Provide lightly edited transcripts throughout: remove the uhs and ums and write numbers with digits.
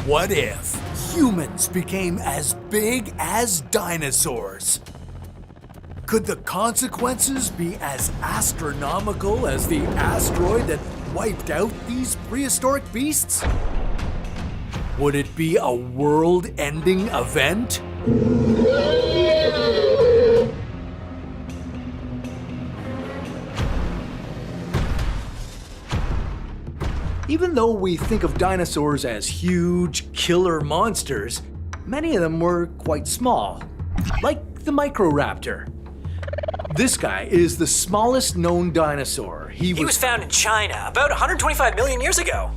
What if humans became as big as dinosaurs? Could the consequences be as astronomical as the asteroid that wiped out these prehistoric beasts? Would it be a world-ending event? Even though we think of dinosaurs as huge, killer monsters, many of them were quite small, like the Microraptor. This guy is the smallest known dinosaur. He was found in China about 125 million years ago.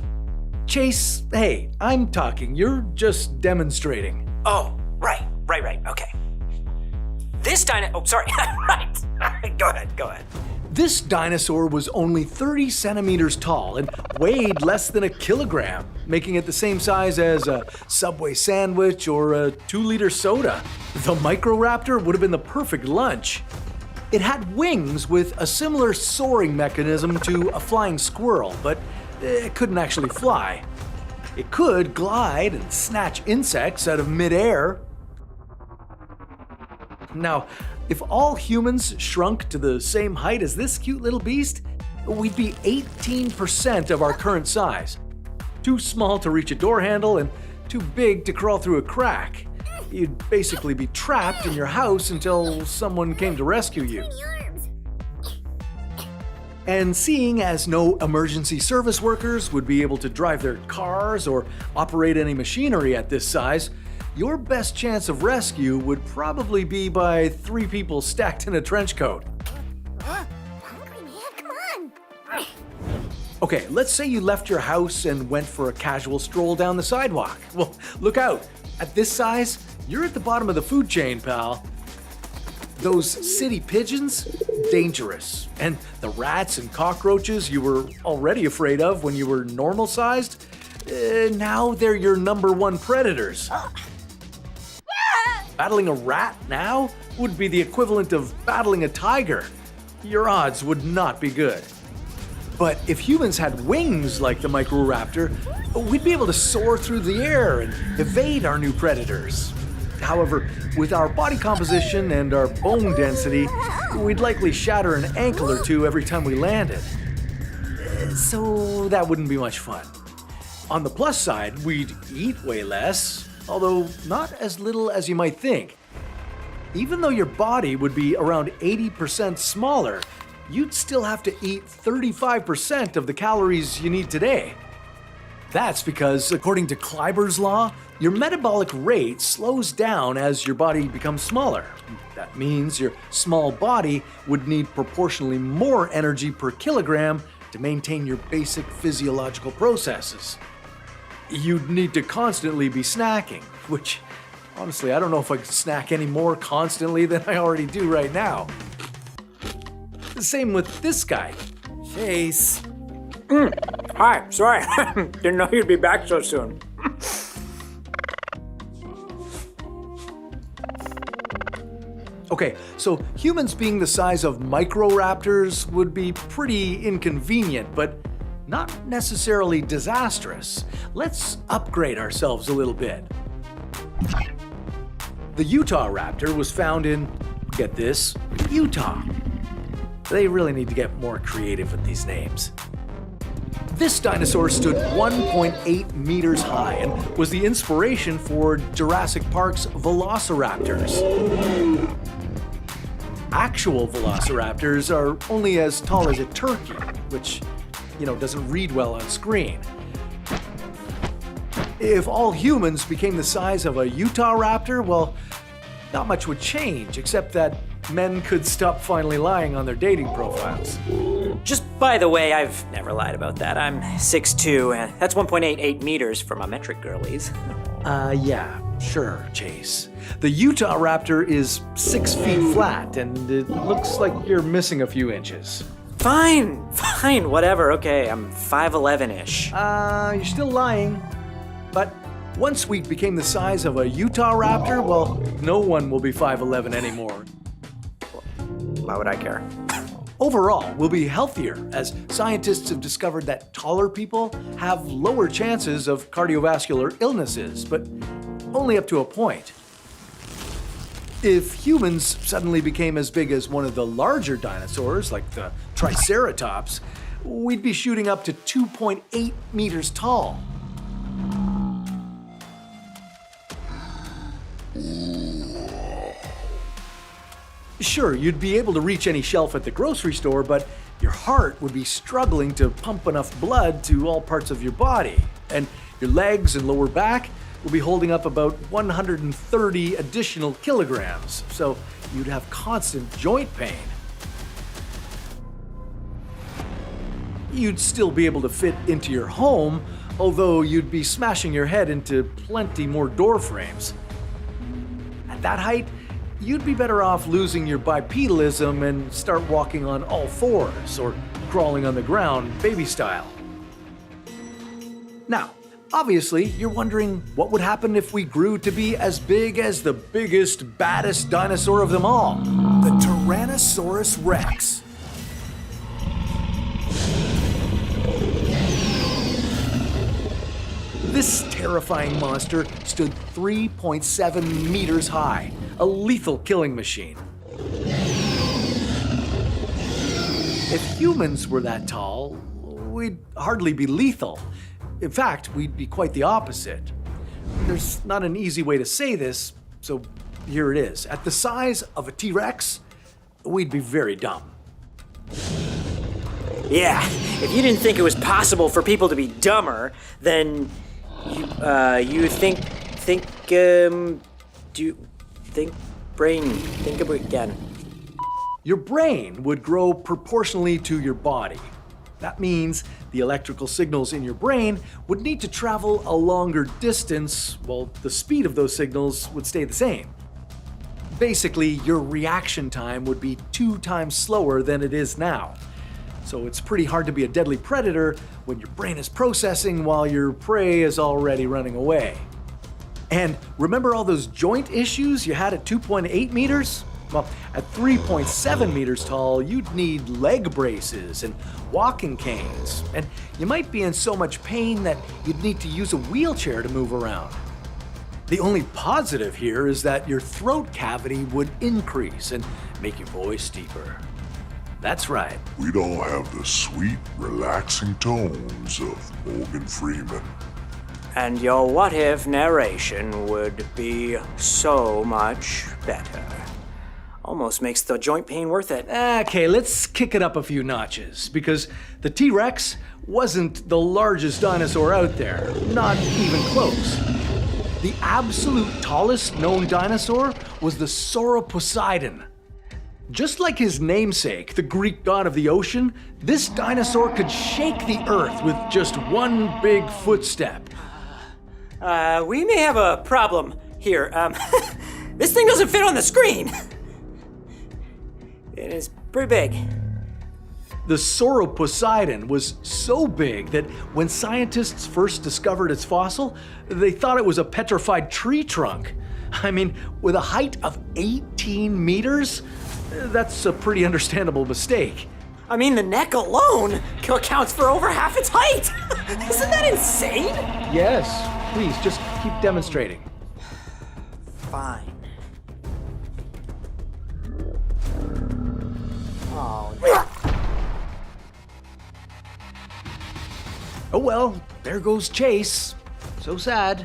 Chase, hey, I'm talking. You're just demonstrating. Oh, right, okay. Right. Go ahead. This dinosaur was only 30 centimeters tall and weighed less than a kilogram, making it the same size as a Subway sandwich or a 2-liter soda. The Microraptor would have been the perfect lunch. It had wings with a similar soaring mechanism to a flying squirrel, but it couldn't actually fly. It could glide and snatch insects out of midair. Now, if all humans shrunk to the same height as this cute little beast, we'd be 18% of our current size. Too small to reach a door handle and too big to crawl through a crack. You'd basically be trapped in your house until someone came to rescue you. And seeing as no emergency service workers would be able to drive their cars or operate any machinery at this size, your best chance of rescue would probably be by 3 people stacked in a trench coat. Hungry man, come on. Okay, let's say you left your house and went for a casual stroll down the sidewalk. Well, look out. At this size, you're at the bottom of the food chain, pal. Those city pigeons? Dangerous. And the rats and cockroaches you were already afraid of when you were normal-sized? Now they're your #1 predators. Battling a rat now would be the equivalent of battling a tiger. Your odds would not be good. But if humans had wings like the Microraptor, we'd be able to soar through the air and evade our new predators. However, with our body composition and our bone density, we'd likely shatter an ankle or two every time we landed. So that wouldn't be much fun. On the plus side, we'd eat way less, although not as little as you might think. Even though your body would be around 80% smaller, you'd still have to eat 35% of the calories you need today. That's because, according to Kleiber's law, your metabolic rate slows down as your body becomes smaller. That means your small body would need proportionally more energy per kilogram to maintain your basic physiological processes. You'd need to constantly be snacking, which, honestly, I don't know if I could snack any more constantly than I already do right now. The same with this guy. Chase. Hi, sorry. Didn't know you'd be back so soon. Okay, so humans being the size of Microraptors would be pretty inconvenient, but not necessarily disastrous. Let's upgrade ourselves a little bit. The Utah raptor was found in, get this, Utah. They really need to get more creative with these names. This dinosaur stood 1.8 meters high and was the inspiration for Jurassic Park's velociraptors. Actual velociraptors are only as tall as a turkey, which, doesn't read well on screen. If all humans became the size of a Utah raptor, well, not much would change, except that men could stop finally lying on their dating profiles. Just by the way, I've never lied about that. I'm 6'2", and that's 1.88 meters for my metric girlies. Yeah, sure, Chase. The Utah raptor is 6 feet flat, and it looks like you're missing a few inches. Fine, whatever, okay, I'm 5'11"-ish. You're still lying. But once we became the size of a Utah raptor, well, no one will be 5'11" anymore. Why would I care? Overall, we'll be healthier as scientists have discovered that taller people have lower chances of cardiovascular illnesses, but only up to a point. If humans suddenly became as big as one of the larger dinosaurs, like the Triceratops, we'd be shooting up to 2.8 meters tall. Sure, you'd be able to reach any shelf at the grocery store, but your heart would be struggling to pump enough blood to all parts of your body. And your legs and lower back will be holding up about 130 additional kilograms, so you'd have constant joint pain. You'd still be able to fit into your home, although you'd be smashing your head into plenty more door frames. At that height, you'd be better off losing your bipedalism and start walking on all fours or crawling on the ground baby style. Now, obviously, you're wondering what would happen if we grew to be as big as the biggest, baddest dinosaur of them all, the Tyrannosaurus Rex. This terrifying monster stood 3.7 meters high, a lethal killing machine. If humans were that tall, we'd hardly be lethal. In fact, we'd be quite the opposite. There's not an easy way to say this, so here it is. At the size of a T-Rex, we'd be very dumb. Yeah, if you didn't think it was possible for people to be dumber, then think of it again. Your brain would grow proportionally to your body. That means the electrical signals in your brain would need to travel a longer distance, while the speed of those signals would stay the same. Basically, your reaction time would be 2 times slower than it is now. So it's pretty hard to be a deadly predator when your brain is processing while your prey is already running away. And remember all those joint issues you had at 2.8 meters? Well, at 3.7 meters tall, you'd need leg braces and walking canes. And you might be in so much pain that you'd need to use a wheelchair to move around. The only positive here is that your throat cavity would increase and make your voice deeper. That's right. We don't have the sweet, relaxing tones of Morgan Freeman. And your what if narration would be so much better. Almost makes the joint pain worth it. Okay, let's kick it up a few notches, because the T-Rex wasn't the largest dinosaur out there, not even close. The absolute tallest known dinosaur was the Sauroposeidon. Just like his namesake, the Greek god of the ocean, this dinosaur could shake the earth with just one big footstep. We may have a problem here. This thing doesn't fit on the screen. It is pretty big. The Sauroposeidon was so big that when scientists first discovered its fossil, they thought it was a petrified tree trunk. I mean, with a height of 18 meters, that's a pretty understandable mistake. I mean, the neck alone accounts for over half its height. Isn't that insane? Yes, please, just keep demonstrating. Fine. Oh, Oh well, there goes Chase. So sad.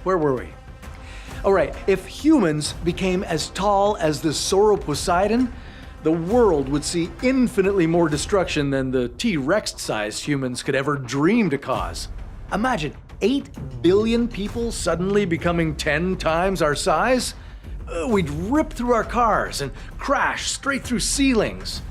Where were we? All right, if humans became as tall as the Sauroposeidon, the world would see infinitely more destruction than the T-Rex-sized humans could ever dream to cause. Imagine 8 billion people suddenly becoming 10 times our size. We'd rip through our cars and crash straight through ceilings.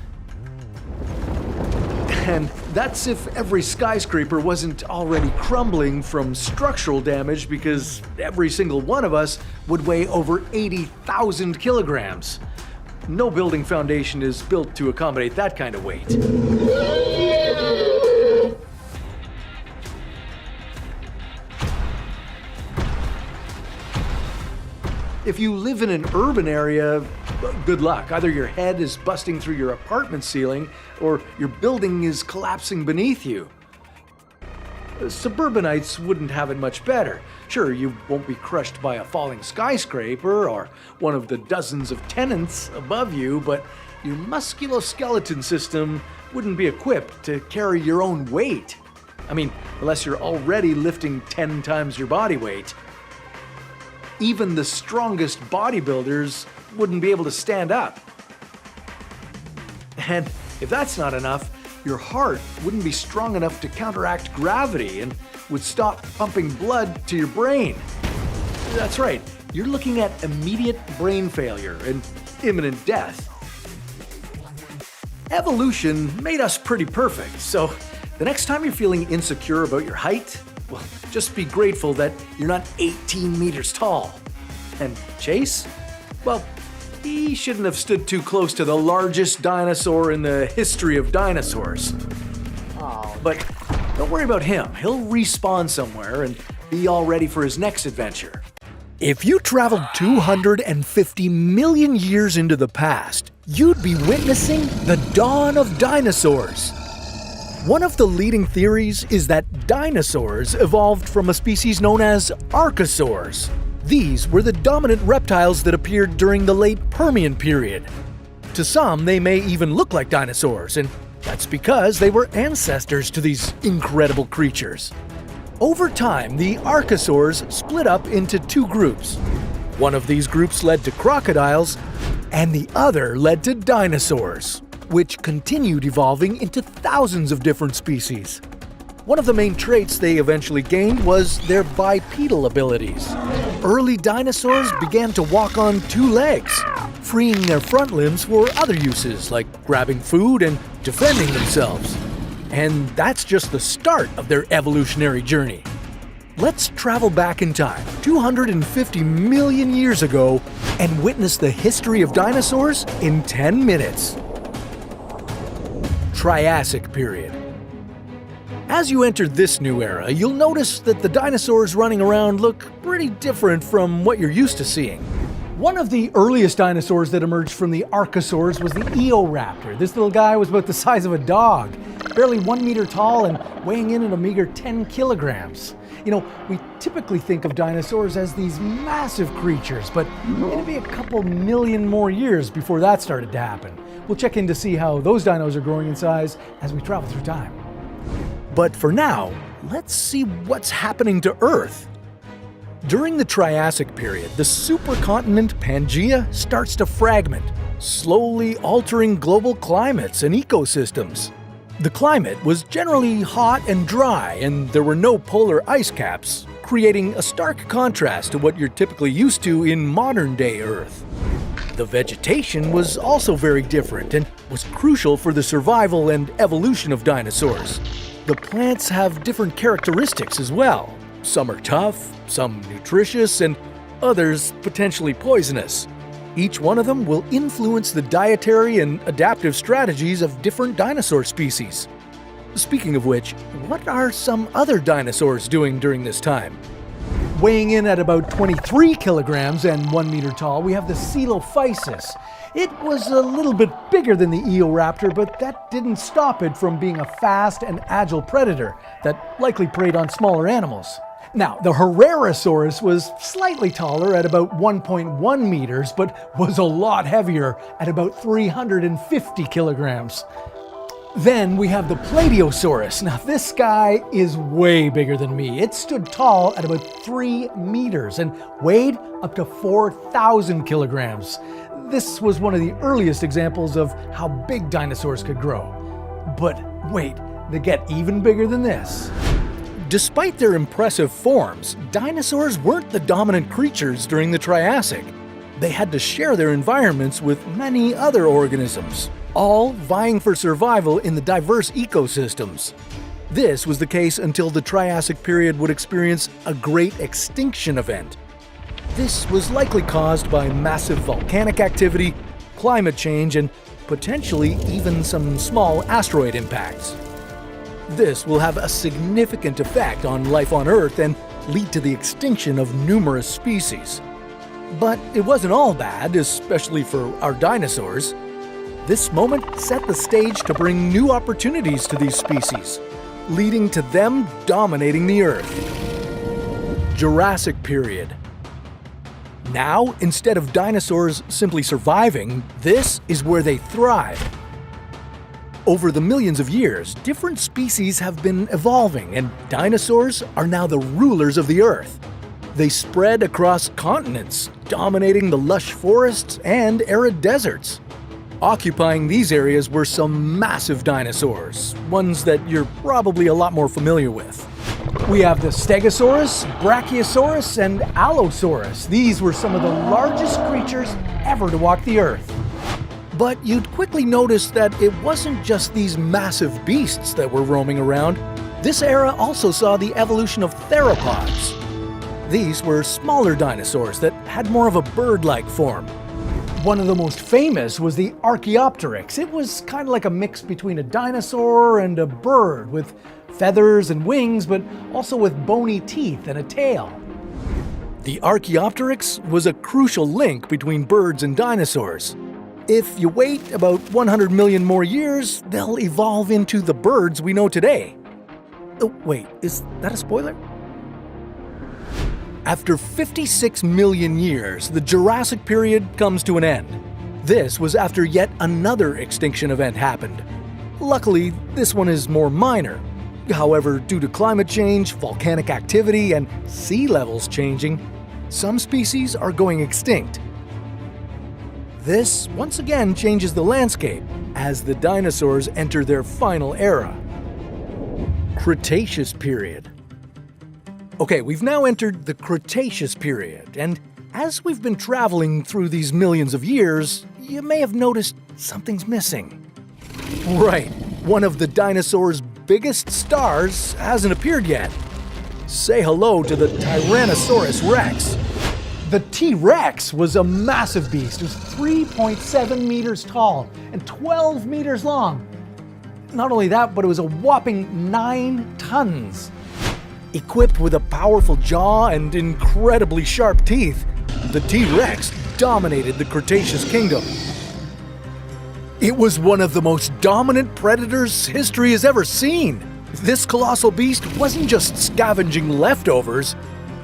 And that's if every skyscraper wasn't already crumbling from structural damage, because every single one of us would weigh over 80,000 kilograms. No building foundation is built to accommodate that kind of weight. If you live in an urban area, good luck. Either your head is busting through your apartment ceiling, or your building is collapsing beneath you. Suburbanites wouldn't have it much better. Sure, you won't be crushed by a falling skyscraper or one of the dozens of tenants above you, but your musculoskeleton system wouldn't be equipped to carry your own weight. I mean, unless you're already lifting 10 times your body weight. Even the strongest bodybuilders wouldn't be able to stand up. And if that's not enough, your heart wouldn't be strong enough to counteract gravity and would stop pumping blood to your brain. That's right, you're looking at immediate brain failure and imminent death. Evolution made us pretty perfect, so the next time you're feeling insecure about your height, well, just be grateful that you're not 18 meters tall. And Chase? Well, he shouldn't have stood too close to the largest dinosaur in the history of dinosaurs. But don't worry about him. He'll respawn somewhere and be all ready for his next adventure. If you traveled 250 million years into the past, you'd be witnessing the dawn of dinosaurs. One of the leading theories is that dinosaurs evolved from a species known as archosaurs. These were the dominant reptiles that appeared during the late Permian period. To some, they may even look like dinosaurs, and that's because they were ancestors to these incredible creatures. Over time, the archosaurs split up into two groups. One of these groups led to crocodiles, and the other led to dinosaurs, which continued evolving into thousands of different species. One of the main traits they eventually gained was their bipedal abilities. Early dinosaurs began to walk on two legs, freeing their front limbs for other uses like grabbing food and defending themselves. And that's just the start of their evolutionary journey. Let's travel back in time, 250 million years ago, and witness the history of dinosaurs in 10 minutes. Triassic period. As you enter this new era, you'll notice that the dinosaurs running around look pretty different from what you're used to seeing. One of the earliest dinosaurs that emerged from the archosaurs was the Eoraptor. This little guy was about the size of a dog, barely 1 meter tall and weighing in at a meager 10 kilograms. You know, we typically think of dinosaurs as these massive creatures, but it'd be a couple million more years before that started to happen. We'll check in to see how those dinos are growing in size as we travel through time. But for now, let's see what's happening to Earth. During the Triassic period, the supercontinent Pangaea starts to fragment, slowly altering global climates and ecosystems. The climate was generally hot and dry, and there were no polar ice caps, creating a stark contrast to what you're typically used to in modern-day Earth. The vegetation was also very different and was crucial for the survival and evolution of dinosaurs. The plants have different characteristics as well. Some are tough, some nutritious, and others potentially poisonous. Each one of them will influence the dietary and adaptive strategies of different dinosaur species. Speaking of which, what are some other dinosaurs doing during this time? Weighing in at about 23 kilograms and 1 meter tall, we have the Coelophysis. It was a little bit bigger than the Eoraptor, but that didn't stop it from being a fast and agile predator that likely preyed on smaller animals. Now, the Herrerasaurus was slightly taller at about 1.1 meters, but was a lot heavier at about 350 kilograms. Then we have the Plateosaurus. Now, this guy is way bigger than me. It stood tall at about 3 meters and weighed up to 4,000 kilograms. This was one of the earliest examples of how big dinosaurs could grow. But wait, they get even bigger than this. Despite their impressive forms, dinosaurs weren't the dominant creatures during the Triassic. They had to share their environments with many other organisms, all vying for survival in the diverse ecosystems. This was the case until the Triassic period would experience a great extinction event. This was likely caused by massive volcanic activity, climate change, and potentially even some small asteroid impacts. This will have a significant effect on life on Earth and lead to the extinction of numerous species. But it wasn't all bad, especially for our dinosaurs. This moment set the stage to bring new opportunities to these species, leading to them dominating the Earth. Jurassic period. Now, instead of dinosaurs simply surviving, this is where they thrive. Over the millions of years, different species have been evolving, and dinosaurs are now the rulers of the Earth. They spread across continents, dominating the lush forests and arid deserts. Occupying these areas were some massive dinosaurs, ones that you're probably a lot more familiar with. We have the Stegosaurus, Brachiosaurus, and Allosaurus. These were some of the largest creatures ever to walk the Earth. But you'd quickly notice that it wasn't just these massive beasts that were roaming around. This era also saw the evolution of theropods. These were smaller dinosaurs that had more of a bird-like form. One of the most famous was the Archaeopteryx. It was kind of like a mix between a dinosaur and a bird, with feathers and wings, but also with bony teeth and a tail. The Archaeopteryx was a crucial link between birds and dinosaurs. If you wait about 100 million more years, they'll evolve into the birds we know today. Oh, wait, is that a spoiler? After 56 million years, the Jurassic period comes to an end. This was after yet another extinction event happened. Luckily, this one is more minor. However, due to climate change, volcanic activity, and sea levels changing, some species are going extinct. This, once again, changes the landscape as the dinosaurs enter their final era. Cretaceous period. Okay, we've now entered the Cretaceous period, and as we've been traveling through these millions of years, you may have noticed something's missing. Right, one of the dinosaurs' biggest stars hasn't appeared yet. Say hello to the Tyrannosaurus Rex. The T-Rex was a massive beast. It was 3.7 meters tall and 12 meters long. Not only that, but it was a whopping 9 tons. Equipped with a powerful jaw and incredibly sharp teeth, the T-Rex dominated the Cretaceous kingdom. It was one of the most dominant predators history has ever seen. This colossal beast wasn't just scavenging leftovers,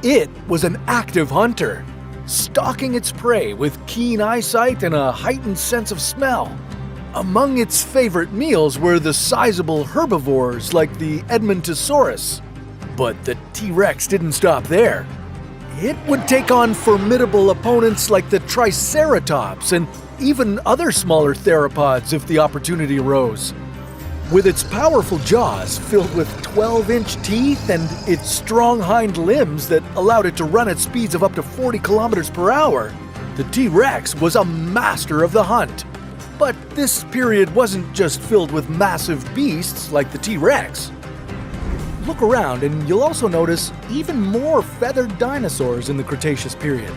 it was an active hunter, stalking its prey with keen eyesight and a heightened sense of smell. Among its favorite meals were the sizable herbivores like the Edmontosaurus. But the T-Rex didn't stop there. It would take on formidable opponents like the Triceratops and even other smaller theropods if the opportunity arose. With its powerful jaws filled with 12-inch teeth and its strong hind limbs that allowed it to run at speeds of up to 40 kilometers per hour, the T-Rex was a master of the hunt. But this period wasn't just filled with massive beasts like the T-Rex. Look around and you'll also notice even more feathered dinosaurs in the Cretaceous period.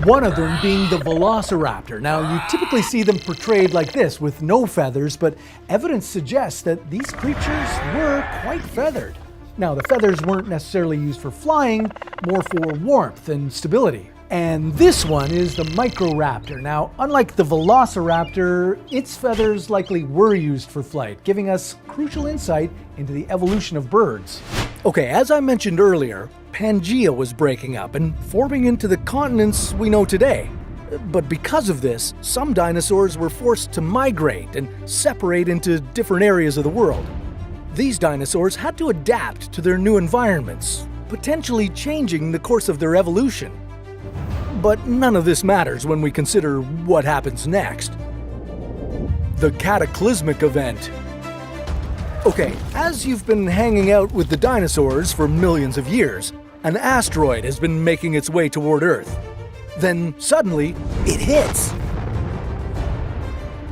One of them being the Velociraptor. Now, you typically see them portrayed like this with no feathers, but evidence suggests that these creatures were quite feathered. Now, the feathers weren't necessarily used for flying, more for warmth and stability. And this one is the Microraptor. Now, unlike the Velociraptor, its feathers likely were used for flight, giving us crucial insight into the evolution of birds. Okay, as I mentioned earlier, Pangaea was breaking up and forming into the continents we know today. But because of this, some dinosaurs were forced to migrate and separate into different areas of the world. These dinosaurs had to adapt to their new environments, potentially changing the course of their evolution. But none of this matters when we consider what happens next. The cataclysmic event. Okay, as you've been hanging out with the dinosaurs for millions of years, an asteroid has been making its way toward Earth. Then suddenly, it hits,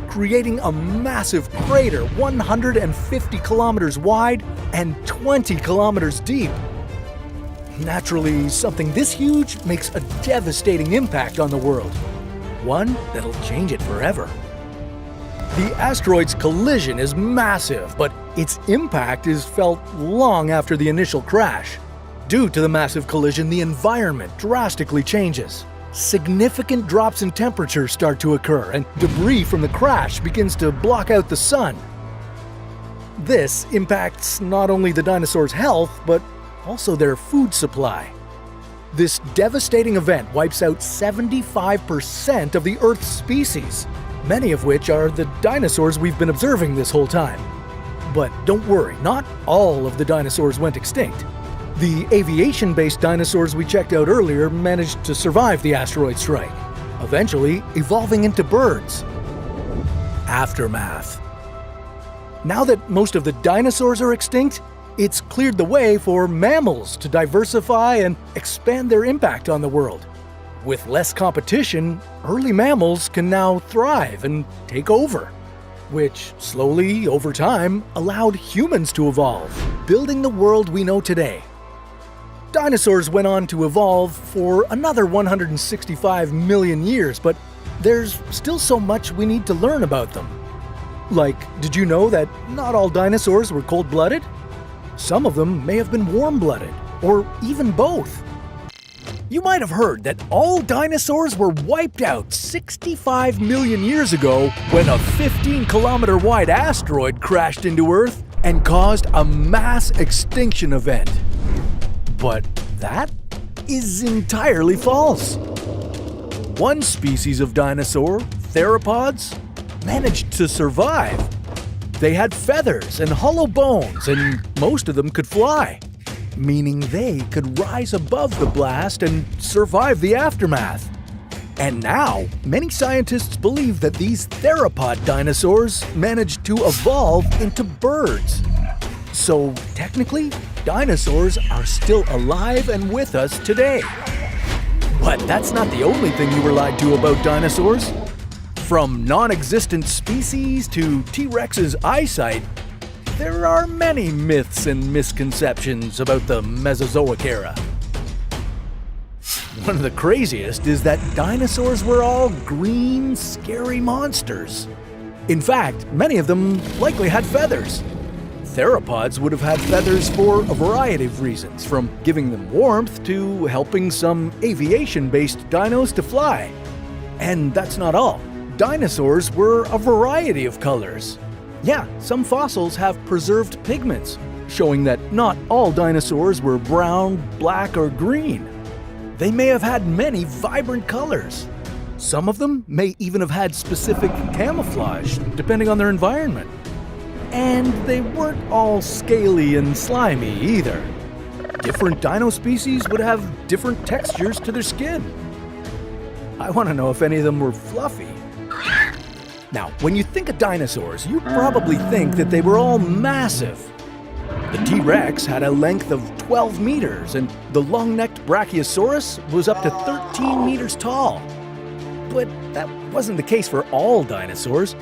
creating a massive crater 150 kilometers wide and 20 kilometers deep. Naturally, something this huge makes a devastating impact on the world. One that'll change it forever. The asteroid's collision is massive, but its impact is felt long after the initial crash. Due to the massive collision, the environment drastically changes. significant drops in temperature start to occur and debris from the crash begins to block out the sun. This impacts not only the dinosaurs' health, but also their food supply. This devastating event wipes out 75% of the Earth's species, many of which are the dinosaurs we've been observing this whole time. But don't worry, not all of the dinosaurs went extinct. The aviation-based dinosaurs we checked out earlier managed to survive the asteroid strike, eventually evolving into birds. Aftermath. Now that most of the dinosaurs are extinct, it's cleared the way for mammals to diversify and expand their impact on the world. With less competition, early mammals can now thrive and take over, which slowly, over time, allowed humans to evolve, building the world we know today. Dinosaurs went on to evolve for another 165 million years, but there's still so much we need to learn about them. Like, did you know that not all dinosaurs were cold-blooded? Some of them may have been warm-blooded, or even both. You might have heard that all dinosaurs were wiped out 65 million years ago when a 15-kilometer wide asteroid crashed into Earth and caused a mass extinction event. But that is entirely false. One species of dinosaur, theropods, managed to survive. They had feathers and hollow bones, and most of them could fly, meaning they could rise above the blast and survive the aftermath. And now, many scientists believe that these theropod dinosaurs managed to evolve into birds. So technically, dinosaurs are still alive and with us today. But that's not the only thing you were lied to about dinosaurs. From non-existent species to T-Rex's eyesight, there are many myths and misconceptions about the Mesozoic era. One of the craziest is that dinosaurs were all green, scary monsters. In fact, many of them likely had feathers. Theropods would have had feathers for a variety of reasons, from giving them warmth to helping some aviation-based dinos to fly. And that's not all. Dinosaurs were a variety of colors. Yeah, some fossils have preserved pigments, showing that not all dinosaurs were brown, black, or green. They may have had many vibrant colors. Some of them may even have had specific camouflage, depending on their environment. And they weren't all scaly and slimy either. Different dino species would have different textures to their skin. I want to know if any of them were fluffy. Now, when you think of dinosaurs, you probably think that they were all massive. The T-Rex had a length of 12 meters, and the long-necked Brachiosaurus was up to 13 meters tall. But that wasn't the case for all dinosaurs.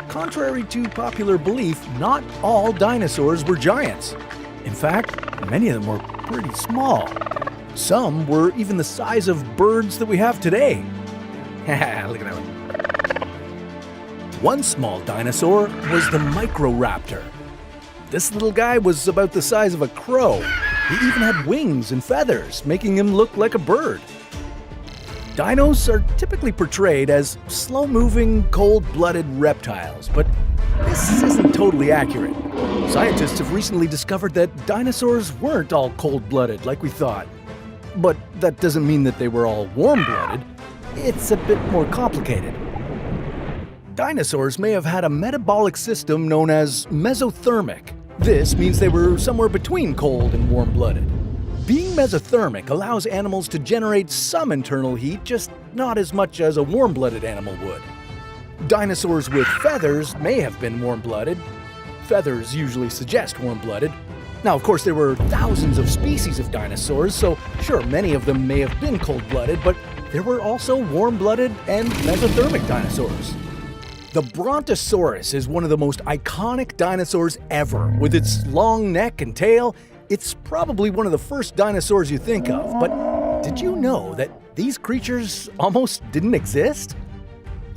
Contrary to popular belief, not all dinosaurs were giants. In fact, many of them were pretty small. Some were even the size of birds that we have today. Haha, look at that one. One small dinosaur was the Microraptor. This little guy was about the size of a crow. He even had wings and feathers, making him look like a bird. Dinos are typically portrayed as slow-moving, cold-blooded reptiles, but this isn't totally accurate. Scientists have recently discovered that dinosaurs weren't all cold-blooded like we thought. But that doesn't mean that they were all warm-blooded. It's a bit more complicated. Dinosaurs may have had a metabolic system known as mesothermic. This means they were somewhere between cold and warm-blooded. Being mesothermic allows animals to generate some internal heat, just not as much as a warm-blooded animal would. Dinosaurs with feathers may have been warm-blooded. Feathers usually suggest warm-blooded. Now, of course, there were thousands of species of dinosaurs, so sure, many of them may have been cold-blooded, but there were also warm-blooded and mesothermic dinosaurs. The Brontosaurus is one of the most iconic dinosaurs ever. With its long neck and tail, it's probably one of the first dinosaurs you think of. But did you know that these creatures almost didn't exist?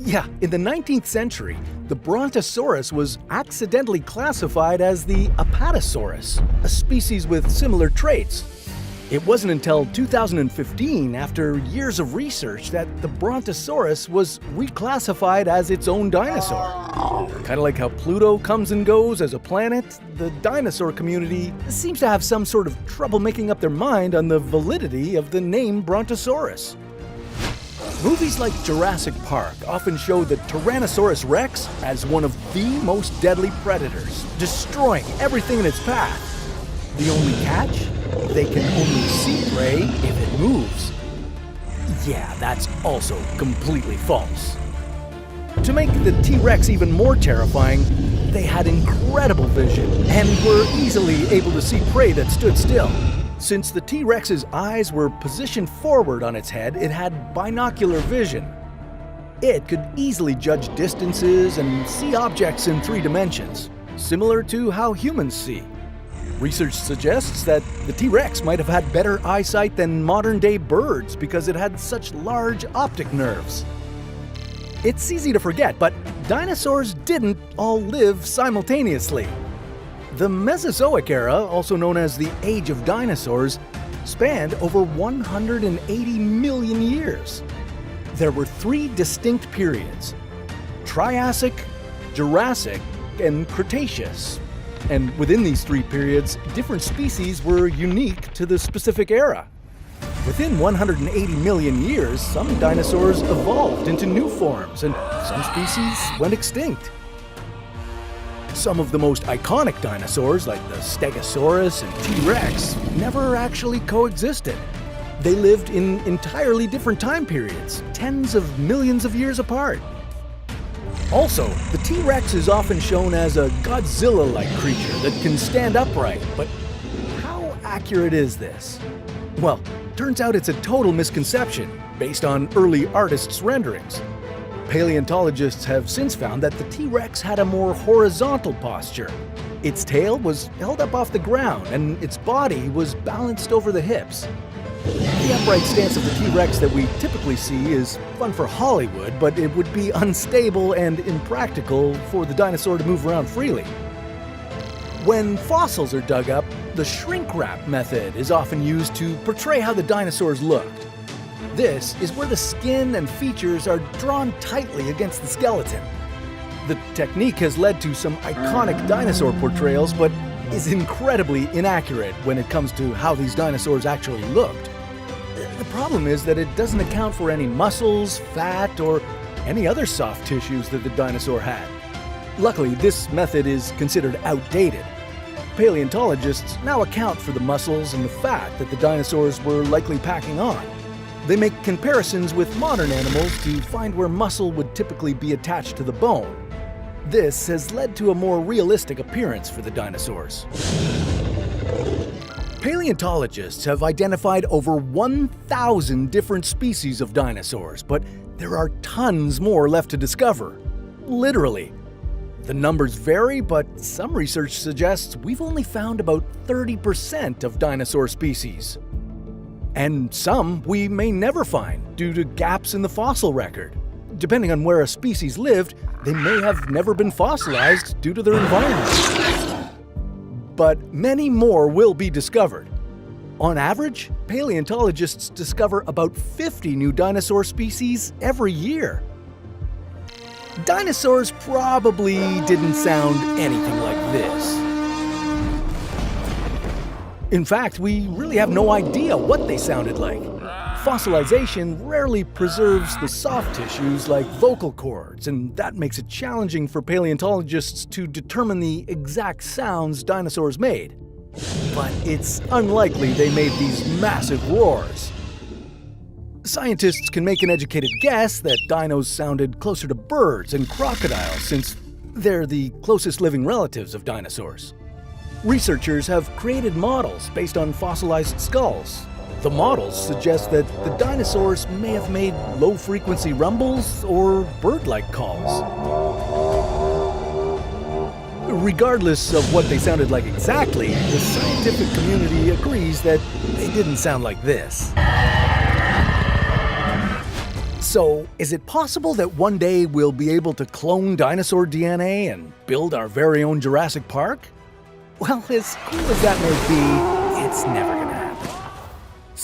Yeah, in the 19th century, the Brontosaurus was accidentally classified as the Apatosaurus, a species with similar traits. It wasn't until 2015, after years of research, that the Brontosaurus was reclassified as its own dinosaur. Kind of like how Pluto comes and goes as a planet, the dinosaur community seems to have some sort of trouble making up their mind on the validity of the name Brontosaurus. Movies like Jurassic Park often show the Tyrannosaurus Rex as one of the most deadly predators, destroying everything in its path. The only catch? They can only see prey if it moves. Yeah, that's also completely false. To make the T-Rex even more terrifying, they had incredible vision and were easily able to see prey that stood still. Since the T-Rex's eyes were positioned forward on its head, it had binocular vision. It could easily judge distances and see objects in 3 dimensions, similar to how humans see. Research suggests that the T-Rex might have had better eyesight than modern-day birds because it had such large optic nerves. It's easy to forget, but dinosaurs didn't all live simultaneously. The Mesozoic era, also known as the Age of Dinosaurs, spanned over 180 million years. There were 3 distinct periods: Triassic, Jurassic, and Cretaceous. And within these 3 periods, different species were unique to the specific era. Within 180 million years, some dinosaurs evolved into new forms, and some species went extinct. Some of the most iconic dinosaurs, like the Stegosaurus and T-Rex, never actually coexisted. They lived in entirely different time periods, tens of millions of years apart. Also, the T-Rex is often shown as a Godzilla-like creature that can stand upright, but how accurate is this? Well, turns out it's a total misconception, based on early artists' renderings. Paleontologists have since found that the T-Rex had a more horizontal posture. Its tail was held up off the ground, and its body was balanced over the hips. The upright stance of the T-Rex that we typically see is fun for Hollywood, but it would be unstable and impractical for the dinosaur to move around freely. When fossils are dug up, the shrink wrap method is often used to portray how the dinosaurs looked. This is where the skin and features are drawn tightly against the skeleton. The technique has led to some iconic dinosaur portrayals, but is incredibly inaccurate when it comes to how these dinosaurs actually looked. The problem is that it doesn't account for any muscles, fat, or any other soft tissues that the dinosaur had. Luckily, this method is considered outdated. Paleontologists now account for the muscles and the fat that the dinosaurs were likely packing on. They make comparisons with modern animals to find where muscle would typically be attached to the bone. This has led to a more realistic appearance for the dinosaurs. Paleontologists have identified over 1,000 different species of dinosaurs, but there are tons more left to discover. Literally. The numbers vary, but some research suggests we've only found about 30% of dinosaur species. And some we may never find due to gaps in the fossil record. Depending on where a species lived, they may have never been fossilized due to their environment. But many more will be discovered. On average, paleontologists discover about 50 new dinosaur species every year. Dinosaurs probably didn't sound anything like this. In fact, we really have no idea what they sounded like. Fossilization rarely preserves the soft tissues like vocal cords, and that makes it challenging for paleontologists to determine the exact sounds dinosaurs made. But it's unlikely they made these massive roars. Scientists can make an educated guess that dinos sounded closer to birds and crocodiles since they're the closest living relatives of dinosaurs. Researchers have created models based on fossilized skulls. The models suggest that the dinosaurs may have made low-frequency rumbles or bird-like calls. Regardless of what they sounded like exactly, the scientific community agrees that they didn't sound like this. So, is it possible that one day we'll be able to clone dinosaur DNA and build our very own Jurassic Park? Well, as cool as that may be, it's never gonna happen.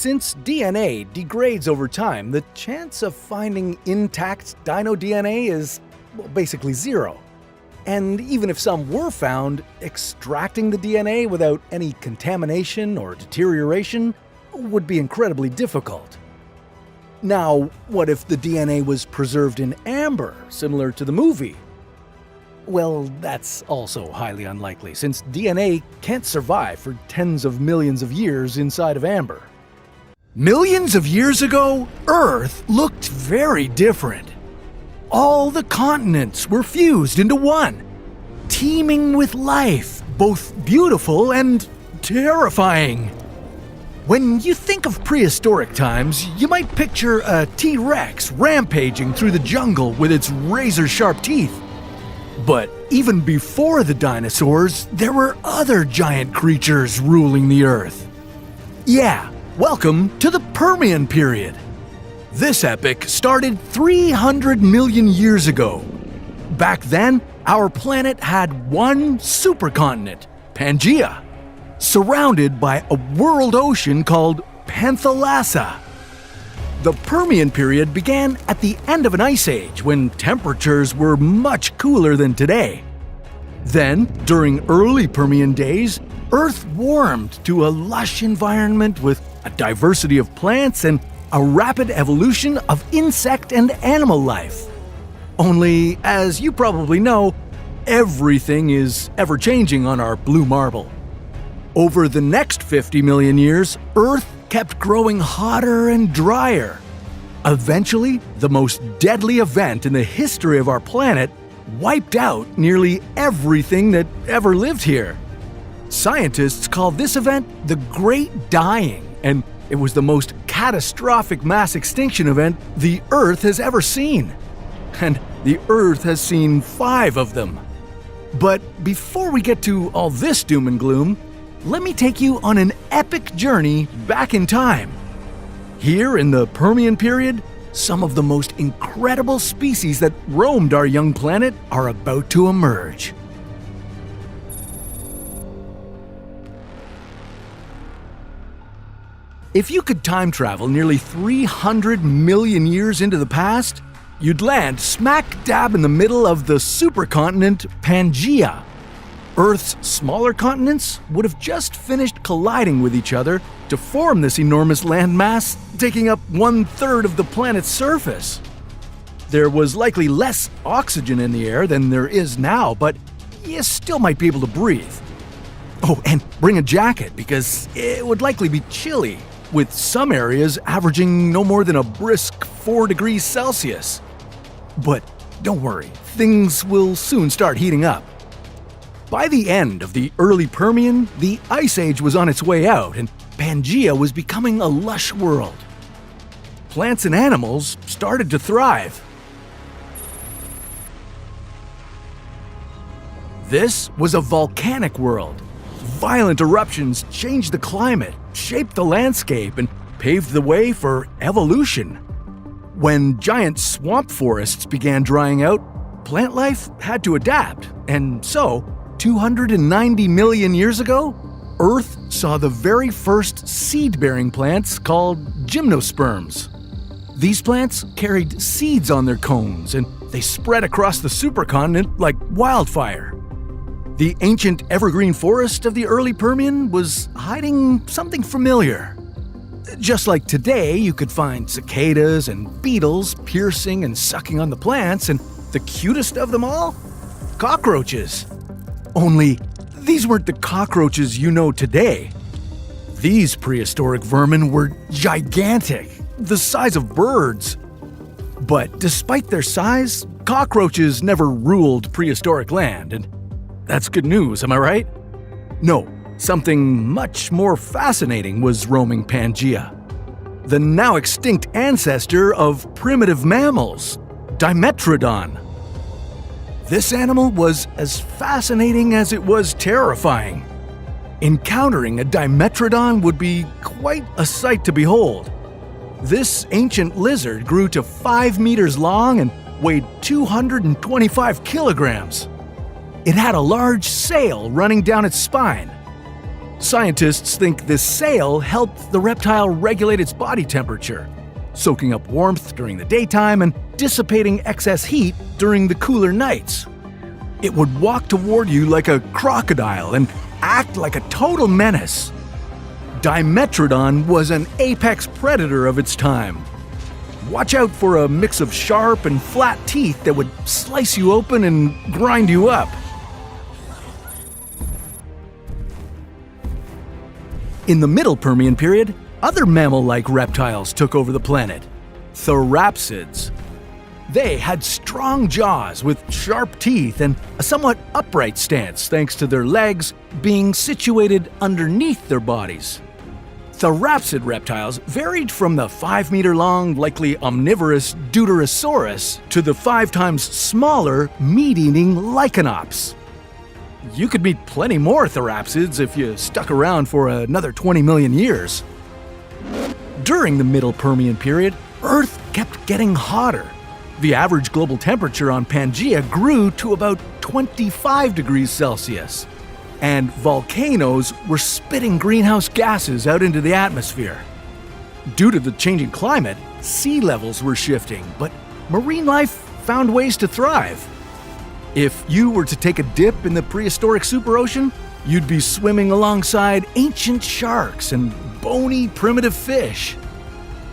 Since DNA degrades over time, the chance of finding intact dino DNA is basically zero. And even if some were found, extracting the DNA without any contamination or deterioration would be incredibly difficult. Now, what if the DNA was preserved in amber, similar to the movie? Well, that's also highly unlikely, since DNA can't survive for tens of millions of years inside of amber. Millions of years ago, Earth looked very different. All the continents were fused into one, teeming with life, both beautiful and terrifying. When you think of prehistoric times, you might picture a T-Rex rampaging through the jungle with its razor-sharp teeth. But even before the dinosaurs, there were other giant creatures ruling the Earth. Yeah, welcome to the Permian period. This epic started 300 million years ago. Back then, our planet had one supercontinent, Pangaea, surrounded by a world ocean called Panthalassa. The Permian period began at the end of an ice age when temperatures were much cooler than today. Then, during early Permian days, Earth warmed to a lush environment with a diversity of plants and a rapid evolution of insect and animal life. Only, as you probably know, everything is ever-changing on our blue marble. Over the next 50 million years, Earth kept growing hotter and drier. Eventually, the most deadly event in the history of our planet wiped out nearly everything that ever lived here. Scientists call this event the Great Dying, and it was the most catastrophic mass extinction event the Earth has ever seen. And the Earth has seen 5 of them. But before we get to all this doom and gloom, let me take you on an epic journey back in time. Here in the Permian period, some of the most incredible species that roamed our young planet are about to emerge. If you could time travel nearly 300 million years into the past, you'd land smack dab in the middle of the supercontinent Pangaea. Earth's smaller continents would have just finished colliding with each other to form this enormous landmass, taking up 1/3 of the planet's surface. There was likely less oxygen in the air than there is now, but you still might be able to breathe. Oh, and bring a jacket because it would likely be chilly, with some areas averaging no more than a brisk 4 degrees Celsius. But don't worry, things will soon start heating up. By the end of the early Permian, the Ice Age was on its way out and Pangaea was becoming a lush world. Plants and animals started to thrive. This was a volcanic world. Violent eruptions changed the climate, shaped the landscape, and paved the way for evolution. When giant swamp forests began drying out, plant life had to adapt, and so, 290 million years ago, Earth saw the very first seed-bearing plants called gymnosperms. These plants carried seeds on their cones, and they spread across the supercontinent like wildfire. The ancient evergreen forest of the early Permian was hiding something familiar. Just like today, you could find cicadas and beetles piercing and sucking on the plants, and the cutest of them all? Cockroaches. Only, these weren't the cockroaches you know today. These prehistoric vermin were gigantic, the size of birds. But despite their size, cockroaches never ruled prehistoric land, and that's good news, am I right? No, something much more fascinating was roaming Pangaea. The now extinct ancestor of primitive mammals, Dimetrodon. This animal was as fascinating as it was terrifying. Encountering a Dimetrodon would be quite a sight to behold. This ancient lizard grew to 5 meters long and weighed 225 kilograms. It had a large sail running down its spine. Scientists think this sail helped the reptile regulate its body temperature, soaking up warmth during the daytime and dissipating excess heat during the cooler nights. It would walk toward you like a crocodile and act like a total menace. Dimetrodon was an apex predator of its time. Watch out for a mix of sharp and flat teeth that would slice you open and grind you up. In the Middle Permian period, other mammal-like reptiles took over the planet. Therapsids. They had strong jaws with sharp teeth and a somewhat upright stance thanks to their legs being situated underneath their bodies. Therapsid reptiles varied from the 5-meter-long, likely omnivorous Deuterosaurus to the 5 times smaller, meat-eating Lycanops. You could meet plenty more therapsids if you stuck around for another 20 million years. During the Middle Permian period, Earth kept getting hotter. The average global temperature on Pangaea grew to about 25 degrees Celsius, and volcanoes were spitting greenhouse gases out into the atmosphere. Due to the changing climate, sea levels were shifting, but marine life found ways to thrive. If you were to take a dip in the prehistoric superocean, you'd be swimming alongside ancient sharks and bony primitive fish.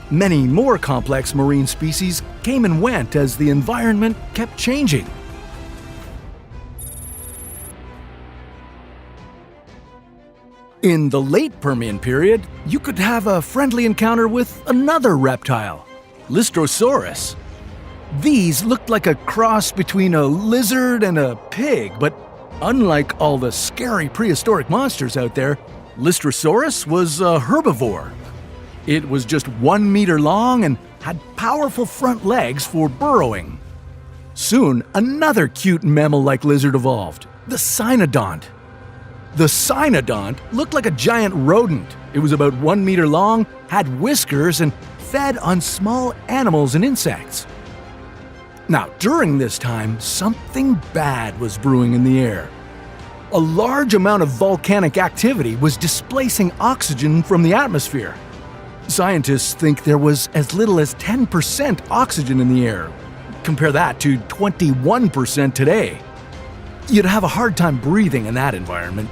Many more complex marine species came and went as the environment kept changing. In the late Permian period, you could have a friendly encounter with another reptile, Lystrosaurus. These looked like a cross between a lizard and a pig, but unlike all the scary prehistoric monsters out there, Lystrosaurus was a herbivore. It was just 1 meter long and had powerful front legs for burrowing. Soon, another cute mammal-like lizard evolved, the cynodont. The cynodont looked like a giant rodent. It was about 1 meter long, had whiskers, and fed on small animals and insects. Now, during this time, something bad was brewing in the air. A large amount of volcanic activity was displacing oxygen from the atmosphere. Scientists think there was as little as 10% oxygen in the air. Compare that to 21% today. You'd have a hard time breathing in that environment.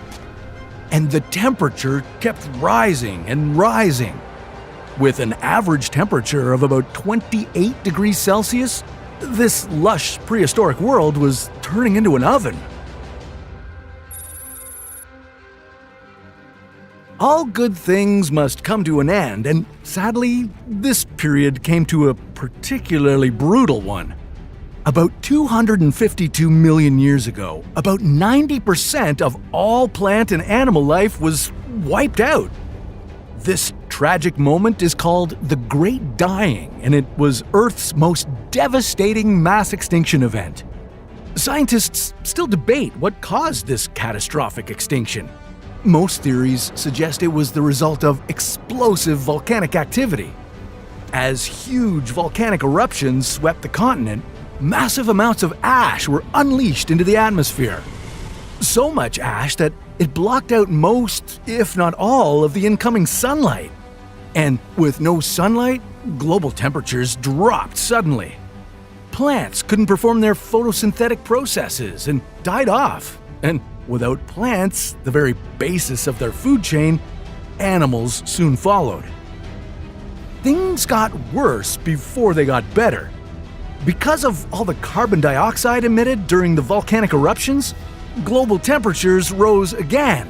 And the temperature kept rising and rising. With an average temperature of about 28 degrees Celsius, this lush prehistoric world was turning into an oven. All good things must come to an end, and sadly, this period came to a particularly brutal one. About 252 million years ago, about 90% of all plant and animal life was wiped out. This tragic moment is called the Great Dying, and it was Earth's most devastating mass extinction event. Scientists still debate what caused this catastrophic extinction. Most theories suggest it was the result of explosive volcanic activity. As huge volcanic eruptions swept the continent, massive amounts of ash were unleashed into the atmosphere. So much ash that it blocked out most, if not all, of the incoming sunlight. And with no sunlight, global temperatures dropped suddenly. Plants couldn't perform their photosynthetic processes and died off. And without plants, the very basis of their food chain, animals soon followed. Things got worse before they got better. Because of all the carbon dioxide emitted during the volcanic eruptions, global temperatures rose again.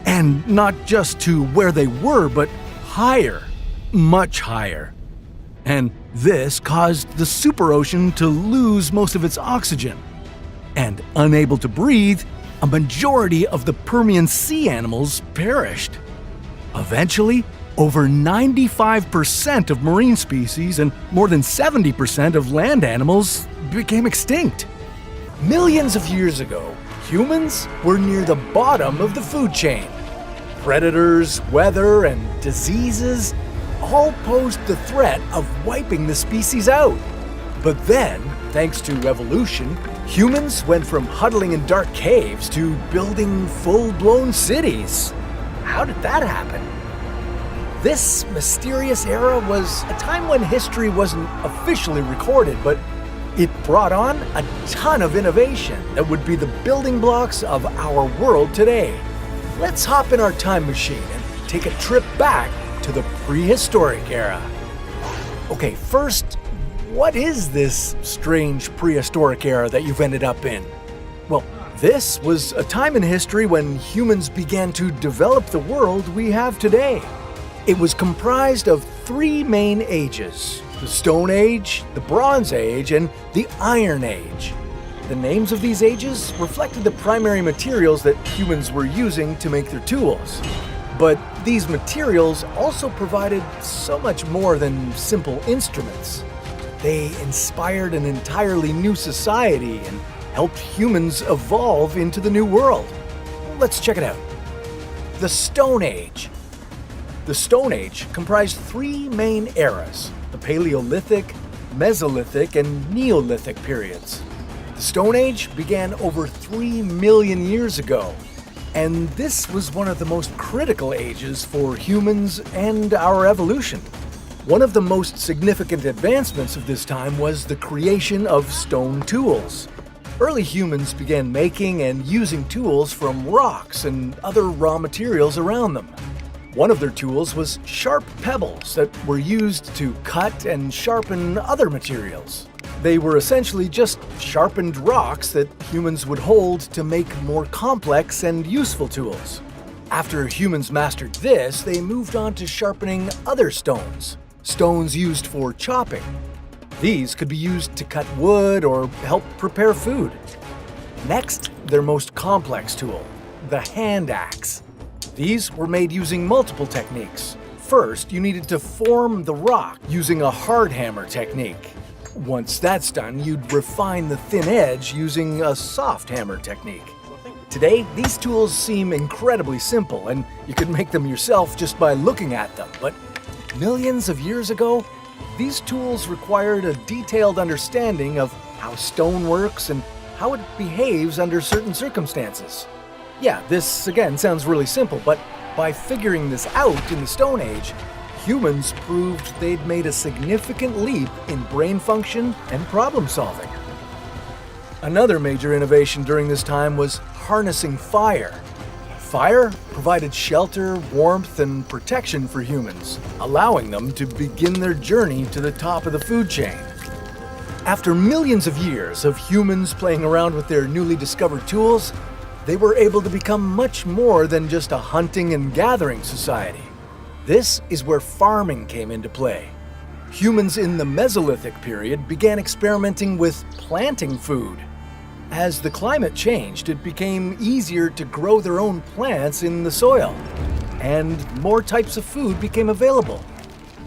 And not just to where they were, but higher, much higher. And this caused the superocean to lose most of its oxygen. And unable to breathe, a majority of the Permian sea animals perished. Eventually, over 95% of marine species and more than 70% of land animals became extinct. Millions of years ago, humans were near the bottom of the food chain. Predators, weather, and diseases all posed the threat of wiping the species out. But then, thanks to evolution, humans went from huddling in dark caves to building full-blown cities. how did that happen? This mysterious era was a time when history wasn't officially recorded, but it brought on a ton of innovation that would be the building blocks of our world today. Let's hop in our time machine and take a trip back to the prehistoric era. Okay, first, what is this strange prehistoric era that you've ended up in? Well, this was a time in history when humans began to develop the world we have today. It was comprised of three main ages: the Stone Age, the Bronze Age, and the Iron Age. The names of these ages reflected the primary materials that humans were using to make their tools. But these materials also provided so much more than simple instruments. They inspired an entirely new society and helped humans evolve into the new world. Let's check it out. The Stone Age. The Stone Age comprised three main eras: the Paleolithic, Mesolithic, and Neolithic periods. The Stone Age began over 3 million years ago, and this was one of the most critical ages for humans and our evolution. One of the most significant advancements of this time was the creation of stone tools. Early humans began making and using tools from rocks and other raw materials around them. One of their tools was sharp pebbles that were used to cut and sharpen other materials. They were essentially just sharpened rocks that humans would hold to make more complex and useful tools. After humans mastered this, they moved on to sharpening other stones, stones used for chopping. These could be used to cut wood or help prepare food. Next, their most complex tool, the hand axe. These were made using multiple techniques. First, you needed to form the rock using a hard hammer technique. Once that's done, you'd refine the thin edge using a soft hammer technique. Today, these tools seem incredibly simple, and you could make them yourself just by looking at them. But millions of years ago, these tools required a detailed understanding of how stone works and how it behaves under certain circumstances. Yeah, this again sounds really simple, but by figuring this out in the Stone Age, humans proved they'd made a significant leap in brain function and problem solving. Another major innovation during this time was harnessing fire. Fire provided shelter, warmth, and protection for humans, allowing them to begin their journey to the top of the food chain. After millions of years of humans playing around with their newly discovered tools, they were able to become much more than just a hunting and gathering society. This is where farming came into play. Humans in the Mesolithic period began experimenting with planting food. As the climate changed, it became easier to grow their own plants in the soil, and more types of food became available.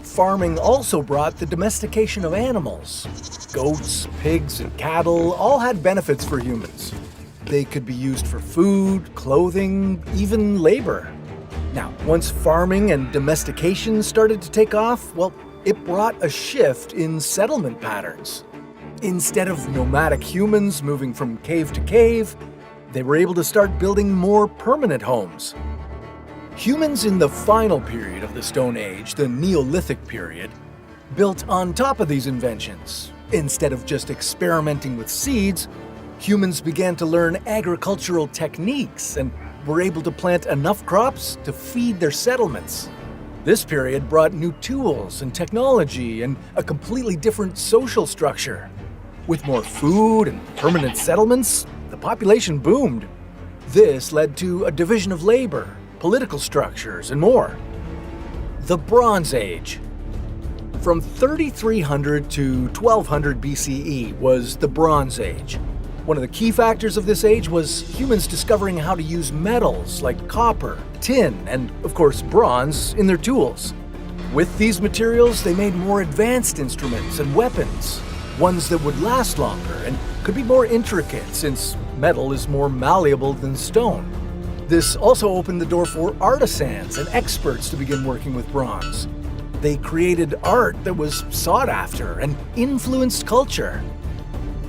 Farming also brought the domestication of animals. Goats, pigs, and cattle all had benefits for humans. They could be used for food, clothing, even labor. Now, once farming and domestication started to take off, well, it brought a shift in settlement patterns. Instead of nomadic humans moving from cave to cave, they were able to start building more permanent homes. Humans in the final period of the Stone Age, the Neolithic period, built on top of these inventions. Instead of just experimenting with seeds, humans began to learn agricultural techniques and were able to plant enough crops to feed their settlements. This period brought new tools and technology and a completely different social structure. With more food and permanent settlements, the population boomed. This led to a division of labor, political structures, and more. The Bronze Age. From 3300 to 1200 BCE was the Bronze Age. One of the key factors of this age was humans discovering how to use metals like copper, tin, and of course bronze in their tools. With these materials, they made more advanced instruments and weapons, ones that would last longer and could be more intricate since metal is more malleable than stone. This also opened the door for artisans and experts to begin working with bronze. They created art that was sought after and influenced culture.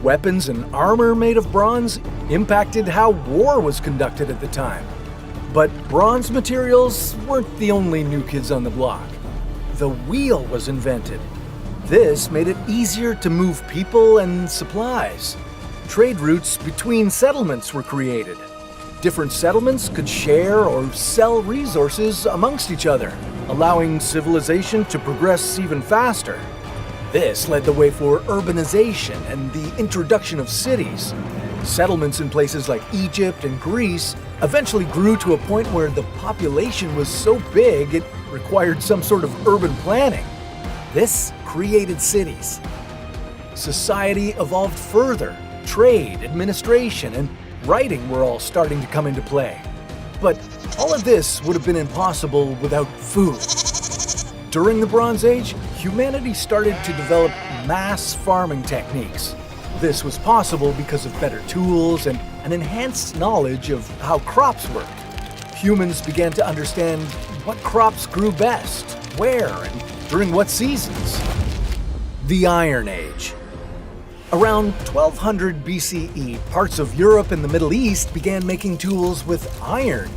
Weapons and armor made of bronze impacted how war was conducted at the time. But bronze materials weren't the only new kids on the block. The wheel was invented. This made it easier to move people and supplies. Trade routes between settlements were created. Different settlements could share or sell resources amongst each other, allowing civilization to progress even faster. This led the way for urbanization and the introduction of cities. Settlements in places like Egypt and Greece eventually grew to a point where the population was so big it required some sort of urban planning. This created cities. Society evolved further. Trade, administration, and writing were all starting to come into play. But all of this would have been impossible without food. During the Bronze Age, humanity started to develop mass farming techniques. This was possible because of better tools and an enhanced knowledge of how crops worked. Humans began to understand what crops grew best, where, and during what seasons. The Iron Age. Around 1200 BCE, parts of Europe and the Middle East began making tools with iron.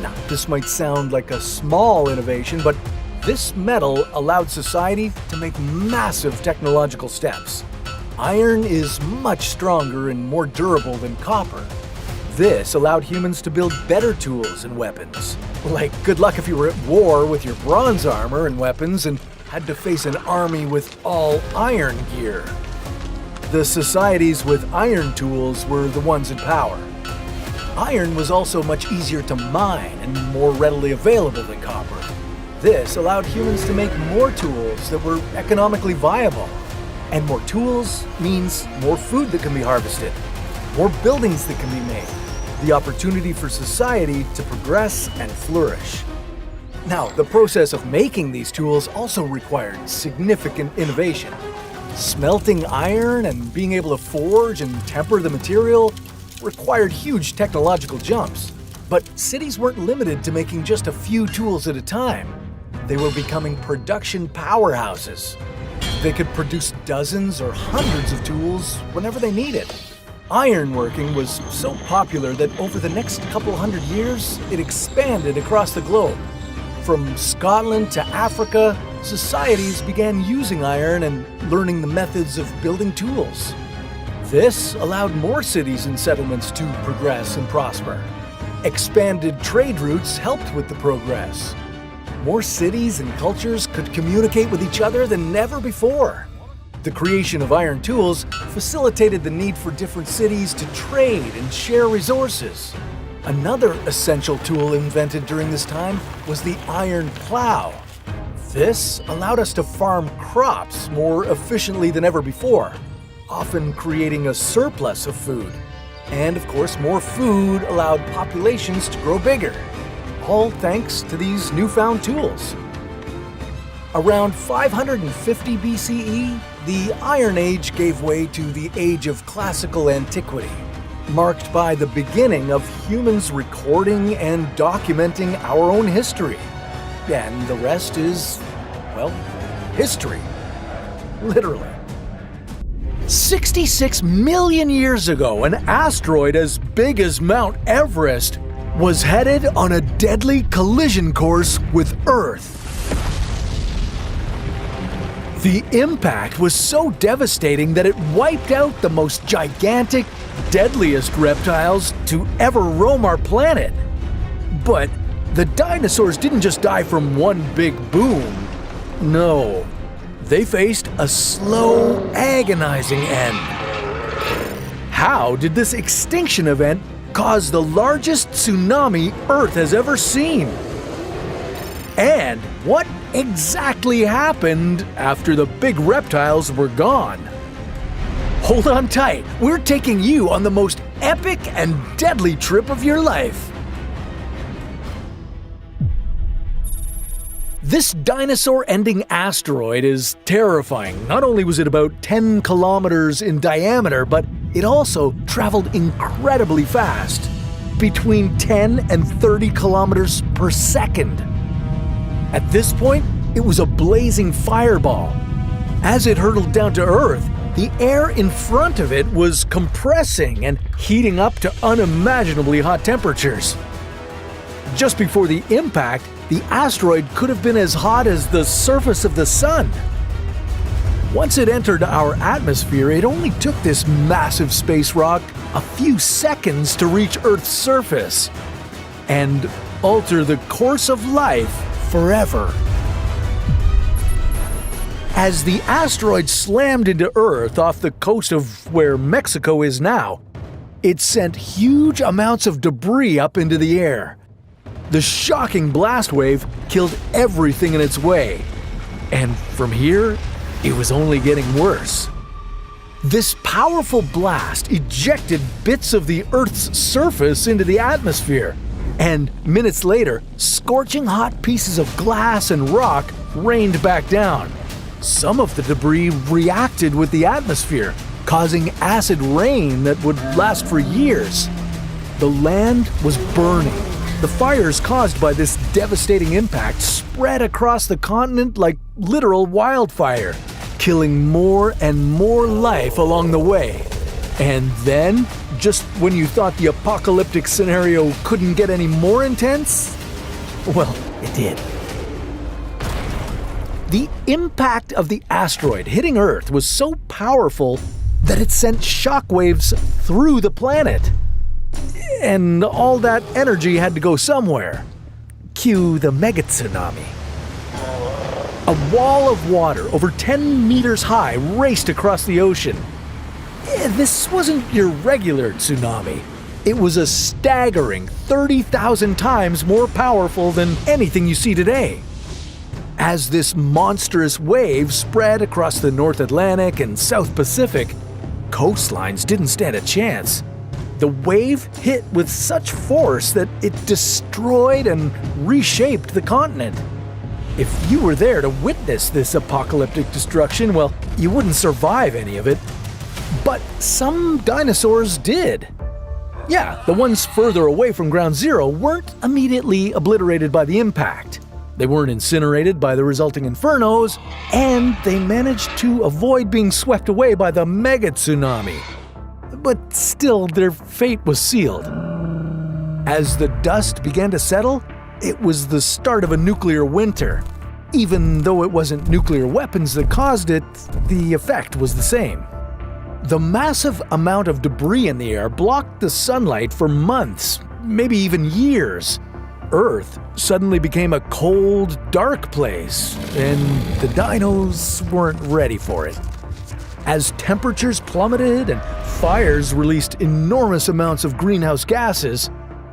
Now, this might sound like a small innovation, but this metal allowed society to make massive technological steps. Iron is much stronger and more durable than copper. This allowed humans to build better tools and weapons. Like, good luck if you were at war with your bronze armor and weapons and had to face an army with all iron gear. The societies with iron tools were the ones in power. Iron was also much easier to mine and more readily available than copper. This allowed humans to make more tools that were economically viable. And more tools means more food that can be harvested, more buildings that can be made, the opportunity for society to progress and flourish. Now, the process of making these tools also required significant innovation. Smelting iron and being able to forge and temper the material required huge technological jumps. But cities weren't limited to making just a few tools at a time. They were becoming production powerhouses. They could produce dozens or hundreds of tools whenever they needed. Ironworking was so popular that over the next couple hundred years, it expanded across the globe. From Scotland to Africa, societies began using iron and learning the methods of building tools. This allowed more cities and settlements to progress and prosper. Expanded trade routes helped with the progress. More cities and cultures could communicate with each other than ever before. The creation of iron tools facilitated the need for different cities to trade and share resources. Another essential tool invented during this time was the iron plow. This allowed us to farm crops more efficiently than ever before, often creating a surplus of food. And of course, more food allowed populations to grow bigger, all thanks to these newfound tools. Around 550 BCE, the Iron Age gave way to the Age of Classical Antiquity, marked by the beginning of humans recording and documenting our own history. And the rest is, well, history. Literally. 66 million years ago, an asteroid as big as Mount Everest was headed on a deadly collision course with Earth. The impact was so devastating that it wiped out the most gigantic, deadliest reptiles to ever roam our planet. But the dinosaurs didn't just die from one big boom. No, they faced a slow, agonizing end. How did this extinction event cause the largest tsunami Earth has ever seen? And what exactly happened after the big reptiles were gone? Hold on tight, we're taking you on the most epic and deadly trip of your life. This dinosaur-ending asteroid is terrifying. Not only was it about 10 kilometers in diameter, but it also traveled incredibly fast, between 10 and 30 kilometers per second. At this point, it was a blazing fireball. As it hurtled down to Earth, the air in front of it was compressing and heating up to unimaginably hot temperatures. Just before the impact, the asteroid could have been as hot as the surface of the sun. Once it entered our atmosphere, it only took this massive space rock a few seconds to reach Earth's surface and alter the course of life forever. As the asteroid slammed into Earth off the coast of where Mexico is now, it sent huge amounts of debris up into the air. The shocking blast wave killed everything in its way, and from here, it was only getting worse. This powerful blast ejected bits of the Earth's surface into the atmosphere, and minutes later, scorching hot pieces of glass and rock rained back down. Some of the debris reacted with the atmosphere, causing acid rain that would last for years. The land was burning. The fires caused by this devastating impact spread across the continent like literal wildfire, killing more and more life along the way. And then, just when you thought the apocalyptic scenario couldn't get any more intense, well, it did. The impact of the asteroid hitting Earth was so powerful that it sent shockwaves through the planet. And all that energy had to go somewhere. Cue the mega tsunami. A wall of water over 10 meters high raced across the ocean. This wasn't your regular tsunami. It was a staggering 30,000 times more powerful than anything you see today. As this monstrous wave spread across the North Atlantic and South Pacific, coastlines didn't stand a chance. The wave hit with such force that it destroyed and reshaped the continent. If you were there to witness this apocalyptic destruction, well, you wouldn't survive any of it. But some dinosaurs did. Yeah, the ones further away from Ground Zero weren't immediately obliterated by the impact. They weren't incinerated by the resulting infernos, and they managed to avoid being swept away by the mega tsunami. But still, their fate was sealed. As the dust began to settle, it was the start of a nuclear winter. Even though it wasn't nuclear weapons that caused it, the effect was the same. The massive amount of debris in the air blocked the sunlight for months, maybe even years. Earth suddenly became a cold, dark place, and the dinos weren't ready for it. As temperatures plummeted and fires released enormous amounts of greenhouse gases,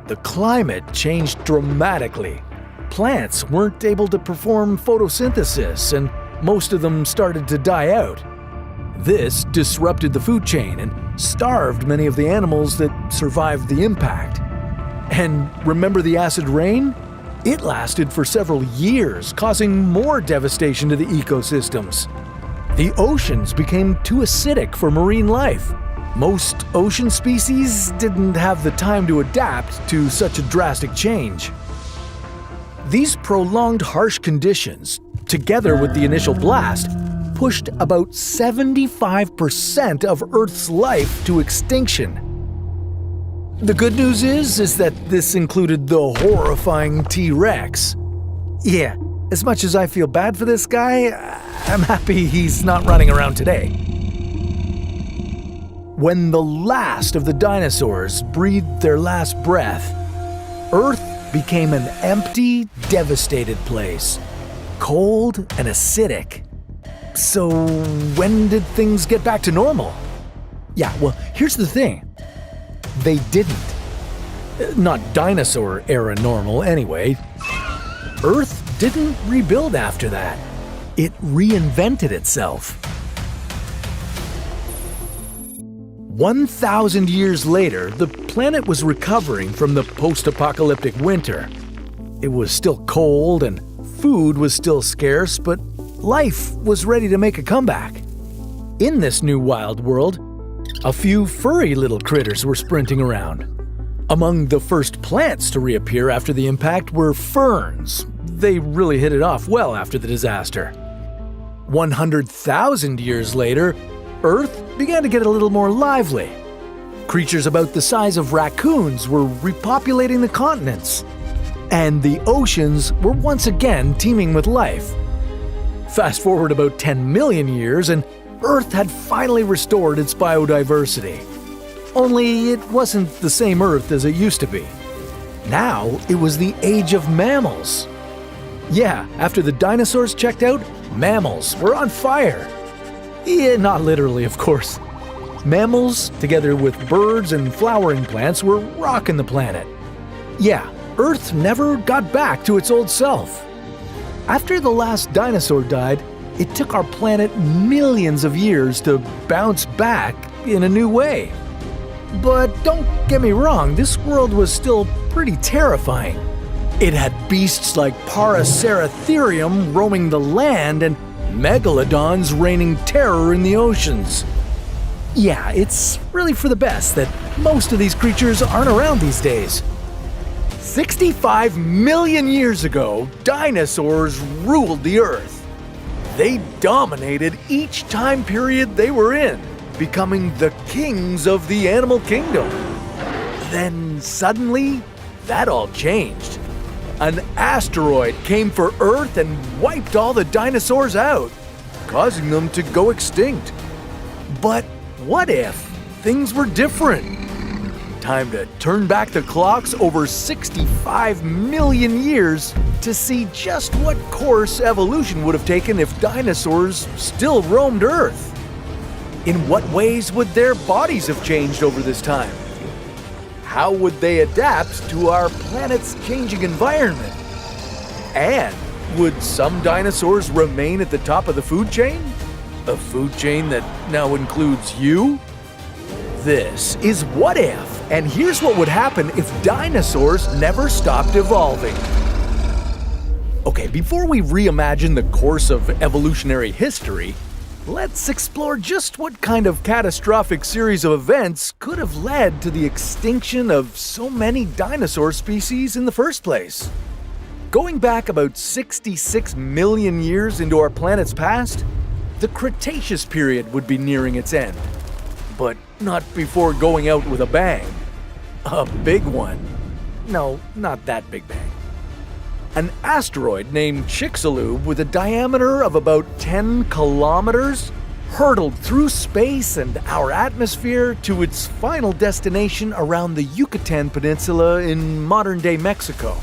the climate changed dramatically. Plants weren't able to perform photosynthesis, and most of them started to die out. This disrupted the food chain and starved many of the animals that survived the impact. And remember the acid rain? It lasted for several years, causing more devastation to the ecosystems. The oceans became too acidic for marine life. Most ocean species didn't have the time to adapt to such a drastic change. These prolonged harsh conditions, together with the initial blast, pushed about 75% of Earth's life to extinction. The good news is that this included the horrifying T-Rex. Yeah, as much as I feel bad for this guy, I'm happy he's not running around today. When the last of the dinosaurs breathed their last breath, Earth became an empty, devastated place, cold and acidic. So when did things get back to normal? Yeah, well, here's the thing. They didn't. Not dinosaur-era normal, anyway. Earth didn't rebuild after that. It reinvented itself. 1,000 years later, the planet was recovering from the post-apocalyptic winter. It was still cold and food was still scarce, but life was ready to make a comeback. In this new wild world, a few furry little critters were sprinting around. Among the first plants to reappear after the impact were ferns. They really hit it off well after the disaster. 100,000 years later, Earth began to get a little more lively. Creatures about the size of raccoons were repopulating the continents. and the oceans were once again teeming with life. Fast forward about 10 million years, and Earth had finally restored its biodiversity. Only it wasn't the same Earth as it used to be. Now it was the age of mammals. Yeah, after the dinosaurs checked out, mammals were on fire. Yeah, not literally, of course. Mammals, together with birds and flowering plants, were rocking the planet. Yeah, Earth never got back to its old self. After the last dinosaur died, it took our planet millions of years to bounce back in a new way. But don't get me wrong, this world was still pretty terrifying. It had beasts like Paraceratherium roaming the land and Megalodons raining terror in the oceans. Yeah, it's really for the best that most of these creatures aren't around these days. 65 million years ago, dinosaurs ruled the Earth. They dominated each time period they were in, becoming the kings of the animal kingdom. Then suddenly, that all changed. An asteroid came for Earth and wiped all the dinosaurs out, causing them to go extinct. But what if things were different? Time to turn back the clocks over 65 million years to see just what course evolution would have taken if dinosaurs still roamed Earth. In what ways would their bodies have changed over this time? How would they adapt to our planet's changing environment? And would some dinosaurs remain at the top of the food chain? A food chain that now includes you? This is What If, and here's what would happen if dinosaurs never stopped evolving. Okay, before we reimagine the course of evolutionary history, let's explore just what kind of catastrophic series of events could have led to the extinction of so many dinosaur species in the first place. Going back about 66 million years into our planet's past, the Cretaceous period would be nearing its end. But not before going out with a bang. A big one. No, not that big bang. An asteroid named Chicxulub with a diameter of about 10 kilometers hurtled through space and our atmosphere to its final destination around the Yucatan Peninsula in modern-day Mexico.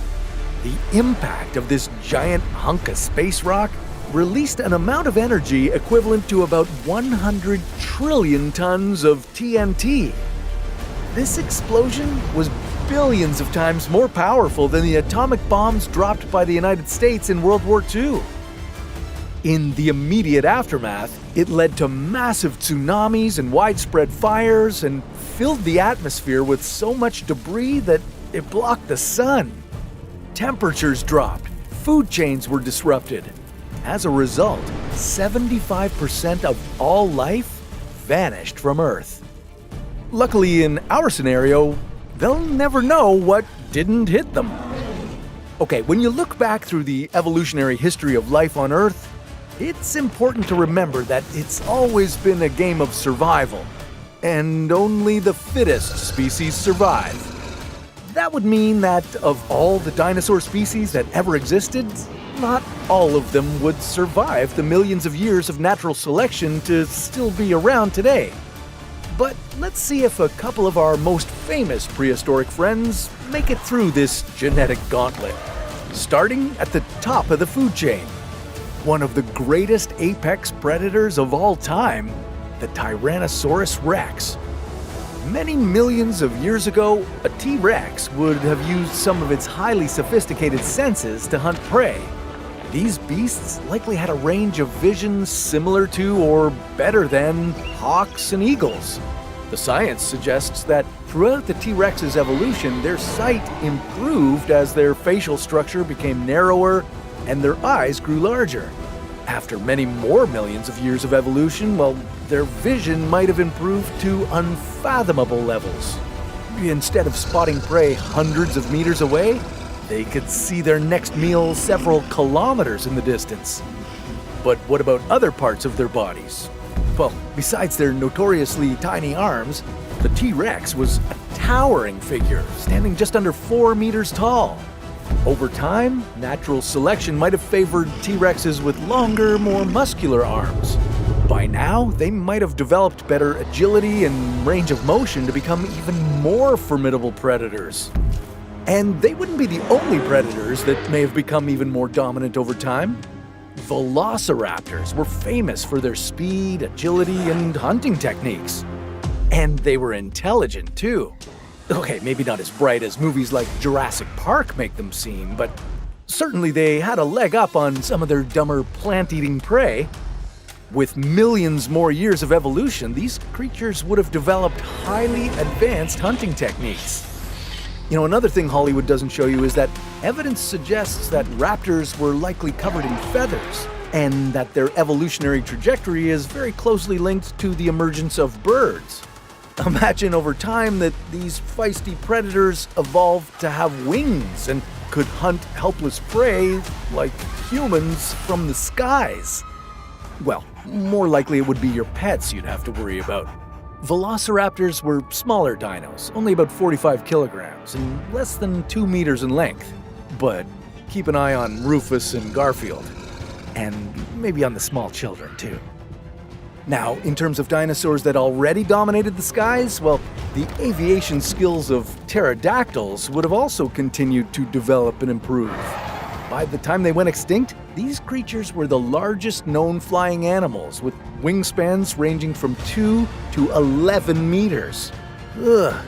The impact of this giant hunk of space rock released an amount of energy equivalent to about 100 trillion tons of TNT. This explosion was billions of times more powerful than the atomic bombs dropped by the United States in World War II. In the immediate aftermath, it led to massive tsunamis and widespread fires and filled the atmosphere with so much debris that it blocked the sun. Temperatures dropped, food chains were disrupted. As a result, 75% of all life vanished from Earth. Luckily, in our scenario, they'll never know what didn't hit them. Okay, when you look back through the evolutionary history of life on Earth, it's important to remember that it's always been a game of survival, and only the fittest species survive. That would mean that of all the dinosaur species that ever existed, not all of them would survive the millions of years of natural selection to still be around today. But let's see if a couple of our most famous prehistoric friends make it through this genetic gauntlet. Starting at the top of the food chain, one of the greatest apex predators of all time, the Tyrannosaurus rex. Many millions of years ago, a T-Rex would have used some of its highly sophisticated senses to hunt prey. These beasts likely had a range of vision similar to or better than hawks and eagles. The science suggests that throughout the T-Rex's evolution, their sight improved as their facial structure became narrower and their eyes grew larger. After many more millions of years of evolution, well, their vision might have improved to unfathomable levels. Instead of spotting prey hundreds of meters away, they could see their next meal several kilometers in the distance. But what about other parts of their bodies? Well, besides their notoriously tiny arms, the T-Rex was a towering figure, standing just under 4 meters tall. Over time, natural selection might have favored T-Rexes with longer, more muscular arms. By now, they might have developed better agility and range of motion to become even more formidable predators. And they wouldn't be the only predators that may have become even more dominant over time. Velociraptors were famous for their speed, agility, and hunting techniques. And they were intelligent, too. Okay, maybe not as bright as movies like Jurassic Park make them seem, but certainly they had a leg up on some of their dumber plant-eating prey. With millions more years of evolution, these creatures would have developed highly advanced hunting techniques. You know, another thing Hollywood doesn't show you is that evidence suggests that raptors were likely covered in feathers, and that their evolutionary trajectory is very closely linked to the emergence of birds. Imagine over time that these feisty predators evolved to have wings and could hunt helpless prey, like humans, from the skies. Well, more likely it would be your pets you'd have to worry about. Velociraptors were smaller dinos, only about 45 kilograms and less than 2 meters in length. But keep an eye on Rufus and Garfield. And maybe on the small children, too. Now, in terms of dinosaurs that already dominated the skies, well, the aviation skills of pterodactyls would have also continued to develop and improve. By the time they went extinct, these creatures were the largest known flying animals, with wingspans ranging from 2 to 11 meters. Ugh.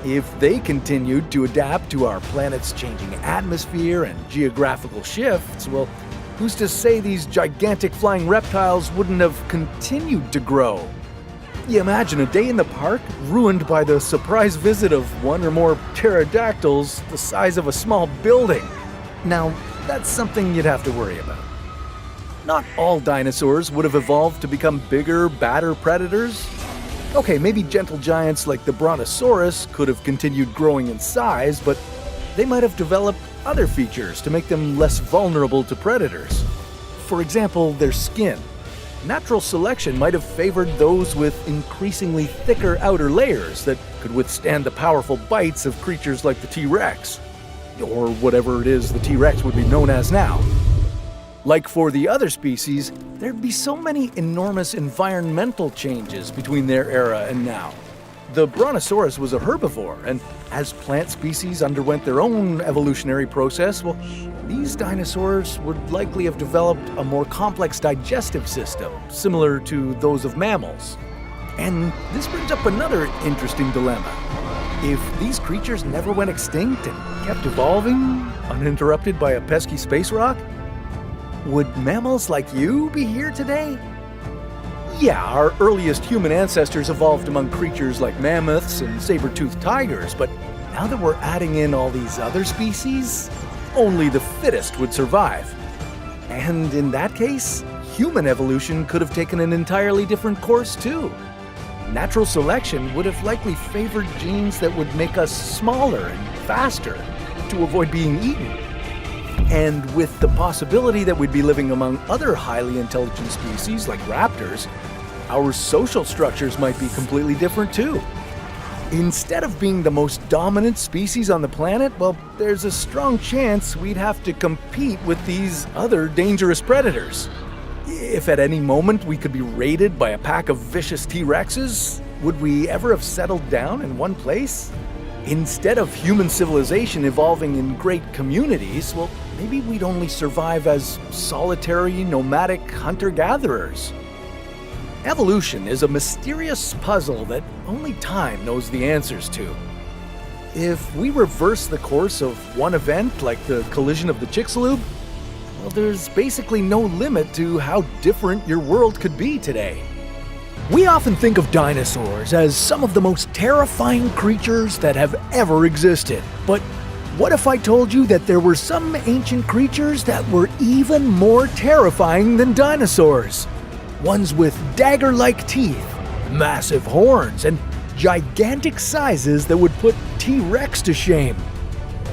If they continued to adapt to our planet's changing atmosphere and geographical shifts, well, who's to say these gigantic flying reptiles wouldn't have continued to grow? You imagine a day in the park ruined by the surprise visit of one or more pterodactyls the size of a small building. Now, that's something you'd have to worry about. Not all dinosaurs would have evolved to become bigger, badder predators. Okay, maybe gentle giants like the Brontosaurus could have continued growing in size, but they might have developed other features to make them less vulnerable to predators. For example, their skin. Natural selection might have favored those with increasingly thicker outer layers that could withstand the powerful bites of creatures like the T-Rex. Or whatever it is the T-Rex would be known as now. Like for the other species, there'd be so many enormous environmental changes between their era and now. The Brontosaurus was a herbivore, and as plant species underwent their own evolutionary process, well, these dinosaurs would likely have developed a more complex digestive system, similar to those of mammals. And this brings up another interesting dilemma. If these creatures never went extinct and kept evolving, uninterrupted by a pesky space rock, would mammals like you be here today? Yeah, our earliest human ancestors evolved among creatures like mammoths and saber-toothed tigers, but now that we're adding in all these other species, only the fittest would survive. And in that case, human evolution could have taken an entirely different course too. Natural selection would have likely favored genes that would make us smaller and faster to avoid being eaten. And with the possibility that we'd be living among other highly intelligent species like raptors, our social structures might be completely different too. Instead of being the most dominant species on the planet, well, there's a strong chance we'd have to compete with these other dangerous predators. If at any moment we could be raided by a pack of vicious T-Rexes, would we ever have settled down in one place? Instead of human civilization evolving in great communities, well, maybe we'd only survive as solitary, nomadic hunter-gatherers. Evolution is a mysterious puzzle that only time knows the answers to. If we reverse the course of one event, like the collision of the Chicxulub, well, there's basically no limit to how different your world could be today. We often think of dinosaurs as some of the most terrifying creatures that have ever existed. But what if I told you that there were some ancient creatures that were even more terrifying than dinosaurs? Ones with dagger-like teeth, massive horns, and gigantic sizes that would put T-Rex to shame.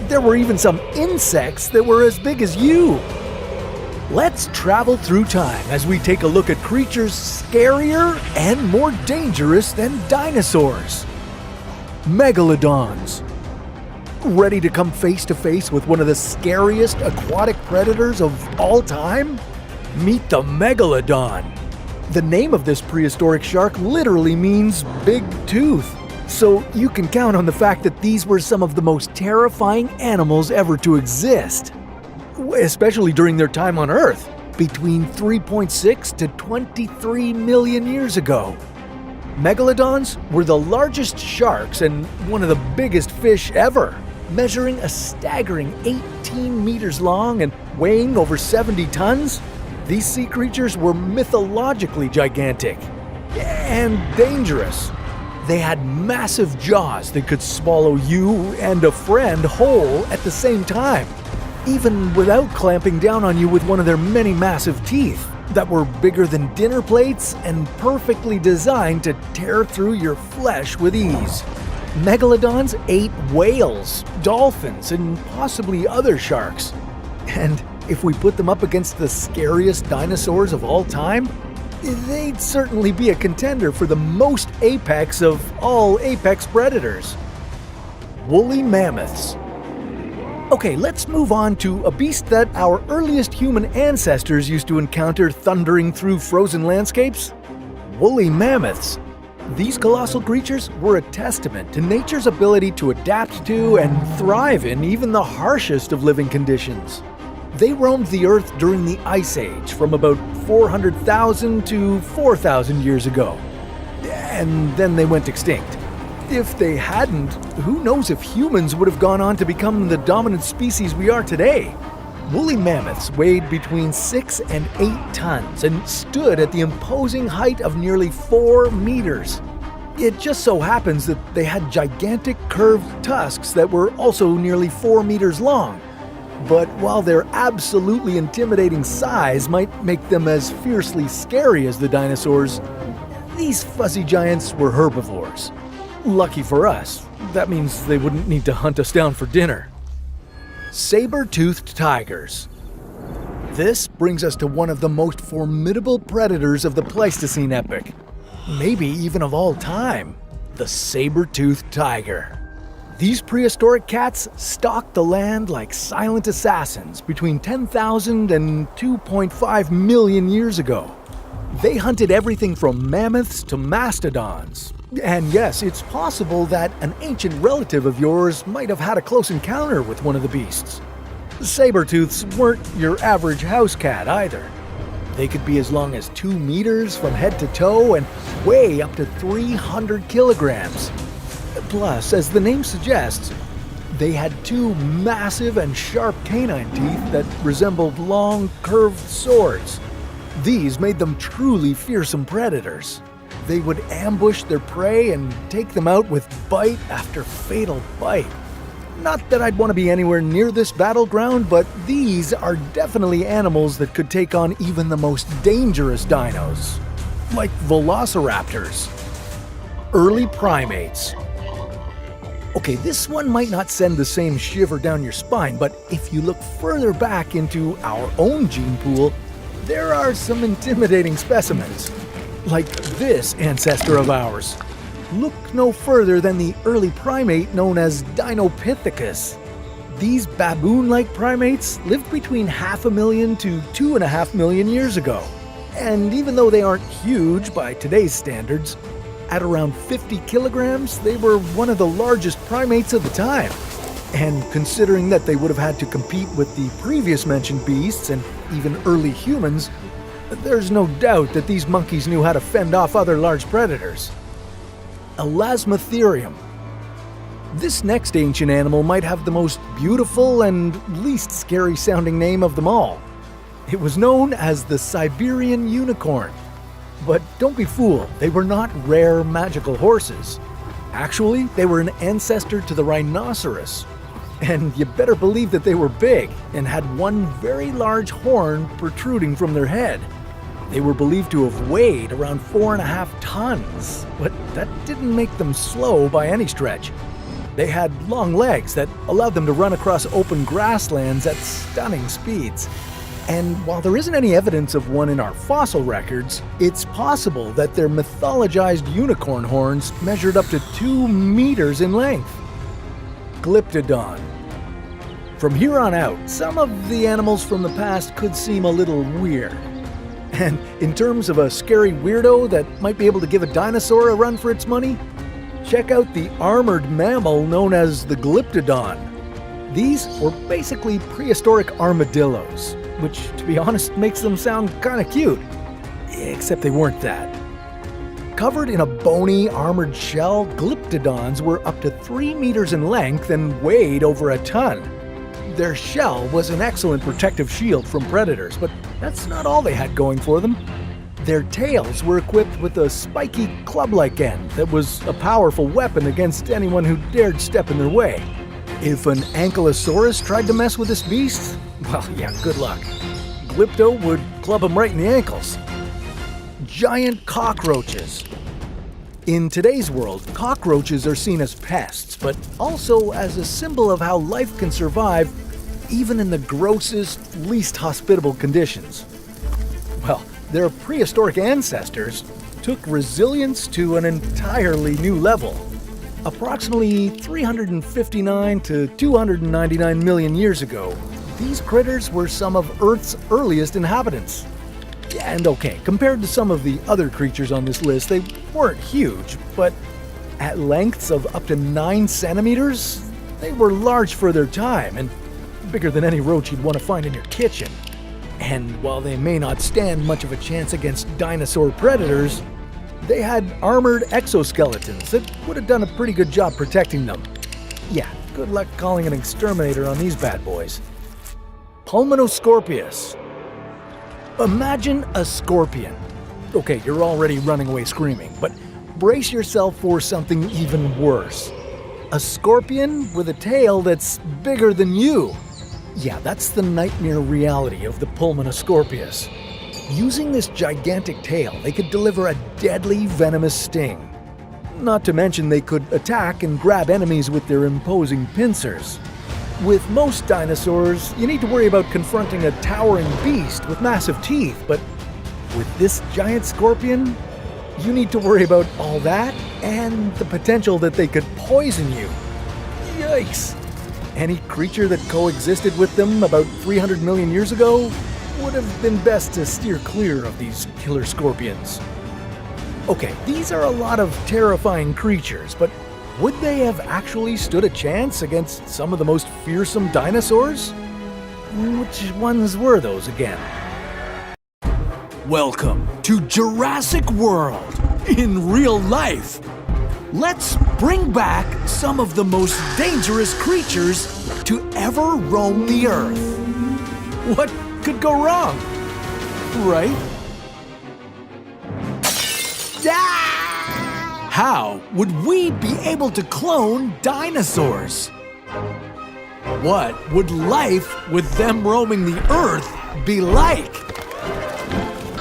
There were even some insects that were as big as you. Let's travel through time as we take a look at creatures scarier and more dangerous than dinosaurs. Megalodons. Ready to come face to face with one of the scariest aquatic predators of all time? Meet the Megalodon. The name of this prehistoric shark literally means big tooth. So you can count on the fact that these were some of the most terrifying animals ever to exist, especially during their time on Earth, between 3.6 to 23 million years ago. Megalodons were the largest sharks and one of the biggest fish ever, measuring a staggering 18 meters long and weighing over 70 tons. These sea creatures were mythologically gigantic and dangerous. They had massive jaws that could swallow you and a friend whole at the same time, even without clamping down on you with one of their many massive teeth that were bigger than dinner plates and perfectly designed to tear through your flesh with ease. Megalodons ate whales, dolphins, and possibly other sharks. And if we put them up against the scariest dinosaurs of all time, they'd certainly be a contender for the most apex of all apex predators. Woolly mammoths. Okay, let's move on to a beast that our earliest human ancestors used to encounter thundering through frozen landscapes. Woolly mammoths. These colossal creatures were a testament to nature's ability to adapt to and thrive in even the harshest of living conditions. They roamed the Earth during the Ice Age from about 400,000 to 4,000 years ago. And then they went extinct. If they hadn't, who knows if humans would have gone on to become the dominant species we are today. Woolly mammoths weighed between 6 and 8 tons and stood at the imposing height of nearly 4 meters. It just so happens that they had gigantic curved tusks that were also nearly 4 meters long. But while their absolutely intimidating size might make them as fiercely scary as the dinosaurs, these fuzzy giants were herbivores. Lucky for us, that means they wouldn't need to hunt us down for dinner. Saber-toothed tigers. This brings us to one of the most formidable predators of the Pleistocene epoch, maybe even of all time, the saber-toothed tiger. These prehistoric cats stalked the land like silent assassins between 10,000 and 2.5 million years ago. They hunted everything from mammoths to mastodons. And yes, it's possible that an ancient relative of yours might have had a close encounter with one of the beasts. Saber-tooths weren't your average house cat either. They could be as long as 2 meters from head to toe and weigh up to 300 kilograms. Plus, as the name suggests, they had 2 massive and sharp canine teeth that resembled long, curved swords. These made them truly fearsome predators. They would ambush their prey and take them out with bite after fatal bite. Not that I'd want to be anywhere near this battleground, but these are definitely animals that could take on even the most dangerous dinos, like velociraptors. Early primates. Okay, this one might not send the same shiver down your spine, but if you look further back into our own gene pool, there are some intimidating specimens. Like this ancestor of ours. Look no further than the early primate known as Dinopithecus. These baboon-like primates lived between 500,000 to 2.5 million years ago. And even though they aren't huge by today's standards, at around 50 kilograms, they were one of the largest primates of the time. And considering that they would have had to compete with the previous mentioned beasts and even early humans, there's no doubt that these monkeys knew how to fend off other large predators. Elasmotherium. This next ancient animal might have the most beautiful and least scary sounding name of them all. It was known as the Siberian unicorn. But don't be fooled, they were not rare magical horses. Actually, they were an ancestor to the rhinoceros. And you better believe that they were big and had one very large horn protruding from their head. They were believed to have weighed around 4.5 tons, but that didn't make them slow by any stretch. They had long legs that allowed them to run across open grasslands at stunning speeds. And while there isn't any evidence of one in our fossil records, it's possible that their mythologized unicorn horns measured up to 2 meters in length. Glyptodon. From here on out, some of the animals from the past could seem a little weird. And in terms of a scary weirdo that might be able to give a dinosaur a run for its money, check out the armored mammal known as the Glyptodon. These were basically prehistoric armadillos, which, to be honest, makes them sound kinda cute. Except they weren't that. Covered in a bony, armored shell, Glyptodons were up to 3 meters in length and weighed over a ton. Their shell was an excellent protective shield from predators, but that's not all they had going for them. Their tails were equipped with a spiky club-like end that was a powerful weapon against anyone who dared step in their way. If an ankylosaurus tried to mess with this beast, well, yeah, good luck. Glypto would club him right in the ankles. Giant cockroaches. In today's world, cockroaches are seen as pests, but also as a symbol of how life can survive even in the grossest, least hospitable conditions. Well, their prehistoric ancestors took resilience to an entirely new level. Approximately 359 to 299 million years ago, these critters were some of Earth's earliest inhabitants. And okay, compared to some of the other creatures on this list, they weren't huge, but at lengths of up to 9 centimeters, they were large for their time and bigger than any roach you'd want to find in your kitchen. And while they may not stand much of a chance against dinosaur predators, they had armored exoskeletons that would have done a pretty good job protecting them. Yeah, good luck calling an exterminator on these bad boys. Pulmonoscorpius. Imagine a scorpion. Okay, you're already running away screaming, but brace yourself for something even worse. A scorpion with a tail that's bigger than you. Yeah, that's the nightmare reality of the Pulmonoscorpius. Using this gigantic tail, they could deliver a deadly venomous sting. Not to mention they could attack and grab enemies with their imposing pincers. With most dinosaurs, you need to worry about confronting a towering beast with massive teeth, but with this giant scorpion, you need to worry about all that and the potential that they could poison you. Yikes! Any creature that coexisted with them about 300 million years ago would have been best to steer clear of these killer scorpions. Okay, these are a lot of terrifying creatures, but would they have actually stood a chance against some of the most fearsome dinosaurs? Which ones were those again? Welcome to Jurassic World in real life. Let's bring back some of the most dangerous creatures to ever roam the Earth. What could go wrong? Right? How would we be able to clone dinosaurs? What would life with them roaming the Earth be like?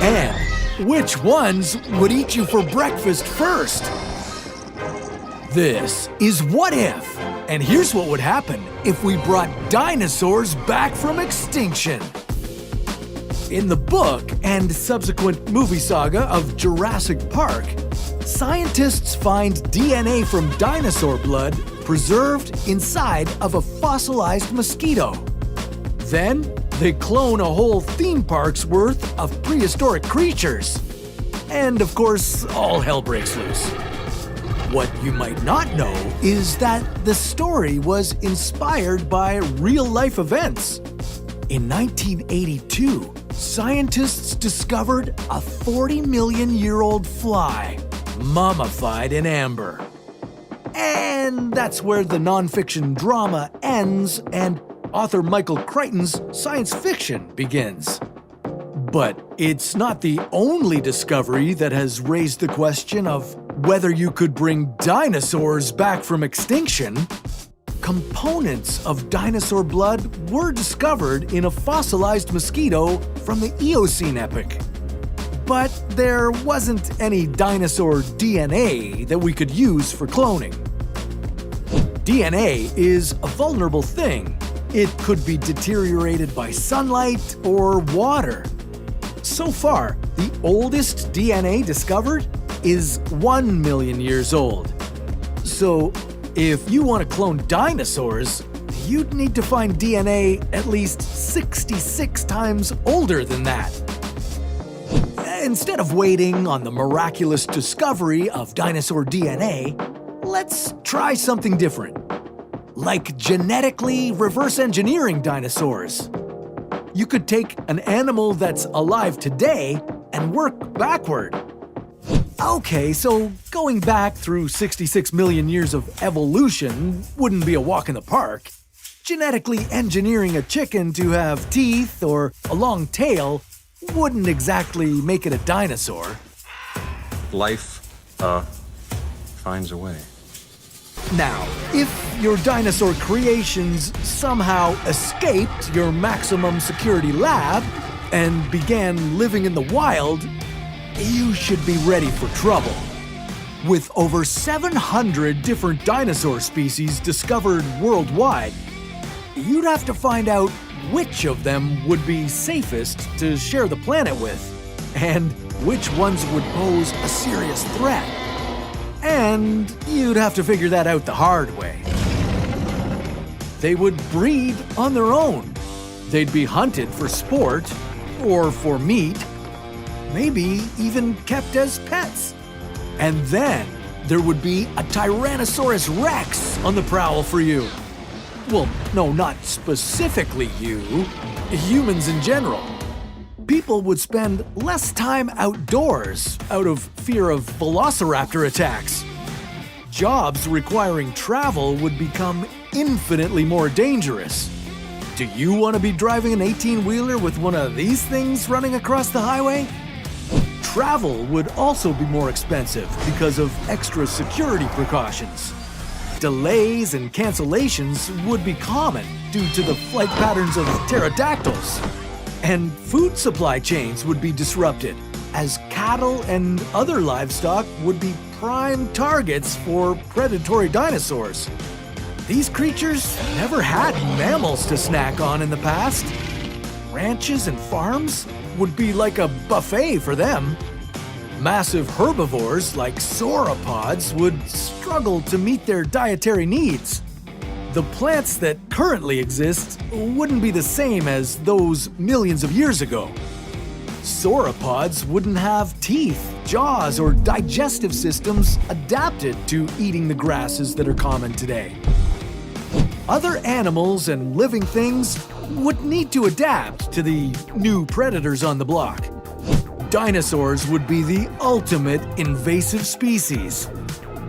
And which ones would eat you for breakfast first? This is What If, and here's what would happen if we brought dinosaurs back from extinction. In the book and subsequent movie saga of Jurassic Park, scientists find DNA from dinosaur blood preserved inside of a fossilized mosquito. Then, they clone a whole theme park's worth of prehistoric creatures. And of course, all hell breaks loose. What you might not know is that the story was inspired by real-life events. In 1982, scientists discovered a 40-million-year-old fly, mummified in amber. And that's where the nonfiction drama ends and author Michael Crichton's science fiction begins. But it's not the only discovery that has raised the question of whether you could bring dinosaurs back from extinction. Components of dinosaur blood were discovered in a fossilized mosquito from the Eocene epoch. But there wasn't any dinosaur DNA that we could use for cloning. DNA is a vulnerable thing. It could be deteriorated by sunlight or water. So far, the oldest DNA discovered is 1 million years old. So, If you want to clone dinosaurs, you'd need to find DNA at least 66 times older than that. Instead of waiting on the miraculous discovery of dinosaur DNA, let's try something different. Like genetically reverse engineering dinosaurs. You could take an animal that's alive today and work backward. Okay, so going back through 66 million years of evolution wouldn't be a walk in the park. Genetically engineering a chicken to have teeth or a long tail wouldn't exactly make it a dinosaur. Life, finds a way. Now, if your dinosaur creations somehow escaped your maximum security lab and began living in the wild, you should be ready for trouble. With over 700 different dinosaur species discovered worldwide, you'd have to find out which of them would be safest to share the planet with, and which ones would pose a serious threat. And you'd have to figure that out the hard way. They would breed on their own. They'd be hunted for sport or for meat, maybe even kept as pets. And then there would be a Tyrannosaurus Rex on the prowl for you. Well, no, not specifically you, humans in general. People would spend less time outdoors out of fear of velociraptor attacks. Jobs requiring travel would become infinitely more dangerous. Do you want to be driving an 18-wheeler with one of these things running across the highway? Travel would also be more expensive because of extra security precautions. Delays and cancellations would be common due to the flight patterns of pterodactyls. And food supply chains would be disrupted, as cattle and other livestock would be prime targets for predatory dinosaurs. These creatures never had mammals to snack on in the past. Ranches and farms would be like a buffet for them. Massive herbivores like sauropods would struggle to meet their dietary needs. The plants that currently exist wouldn't be the same as those millions of years ago. Sauropods wouldn't have teeth, jaws, or digestive systems adapted to eating the grasses that are common today. Other animals and living things would need to adapt to the new predators on the block. Dinosaurs would be the ultimate invasive species.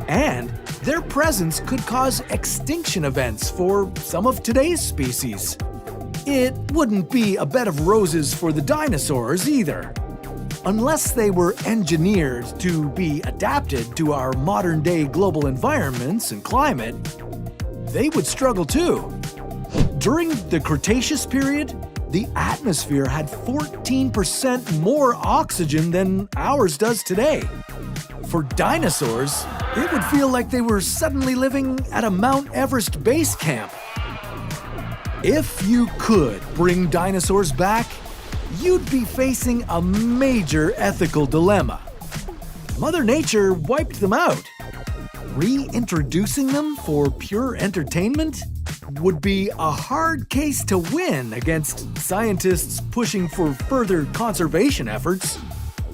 And their presence could cause extinction events for some of today's species. It wouldn't be a bed of roses for the dinosaurs either. Unless they were engineered to be adapted to our modern-day global environments and climate, they would struggle too. During the Cretaceous period, the atmosphere had 14% more oxygen than ours does today. For dinosaurs, it would feel like they were suddenly living at a Mount Everest base camp. If you could bring dinosaurs back, you'd be facing a major ethical dilemma. Mother Nature wiped them out. Reintroducing them for pure entertainment would be a hard case to win against scientists pushing for further conservation efforts,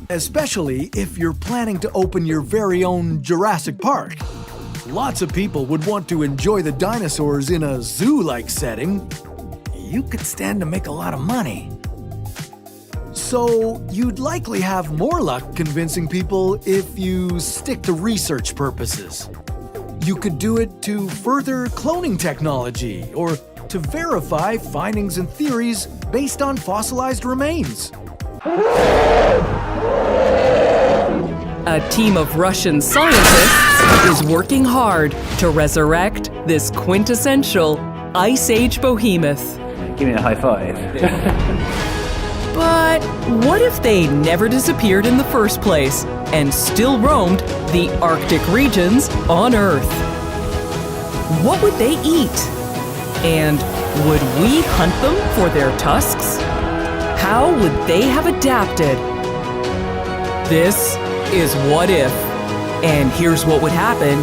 especially if you're planning to open your very own Jurassic Park. Lots of people would want to enjoy the dinosaurs in a zoo-like setting. You could stand to make a lot of money. So you'd likely have more luck convincing people if you stick to research purposes. You could do it to further cloning technology or to verify findings and theories based on fossilized remains. A team of Russian scientists is working hard to resurrect this quintessential Ice Age behemoth. Give me a high five. But what if they never disappeared in the first place and still roamed the Arctic regions on Earth? What would they eat? And would we hunt them for their tusks? How would they have adapted? This is What If, and here's what would happen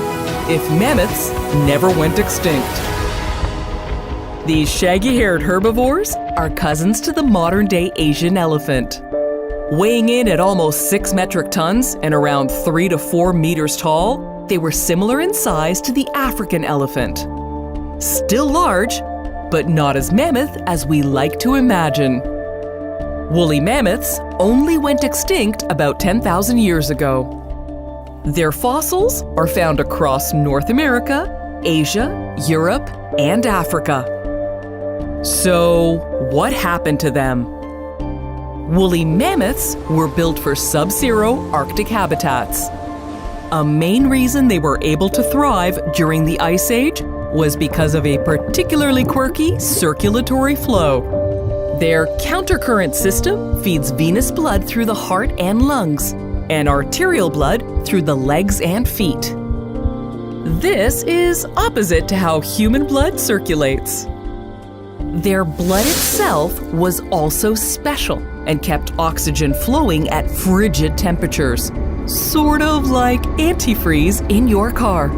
if mammoths never went extinct. These shaggy-haired herbivores are cousins to the modern-day Asian elephant. Weighing in at almost 6 metric tons and around 3 to 4 meters tall, they were similar in size to the African elephant. Still large, but not as mammoth as we like to imagine. Woolly mammoths only went extinct about 10,000 years ago. Their fossils are found across North America, Asia, Europe, and Africa. So, what happened to them? Woolly mammoths were built for sub-zero Arctic habitats. A main reason they were able to thrive during the Ice Age was because of a particularly quirky circulatory flow. Their countercurrent system feeds venous blood through the heart and lungs, and arterial blood through the legs and feet. This is opposite to how human blood circulates. Their blood itself was also special and kept oxygen flowing at frigid temperatures, sort of like antifreeze in your car.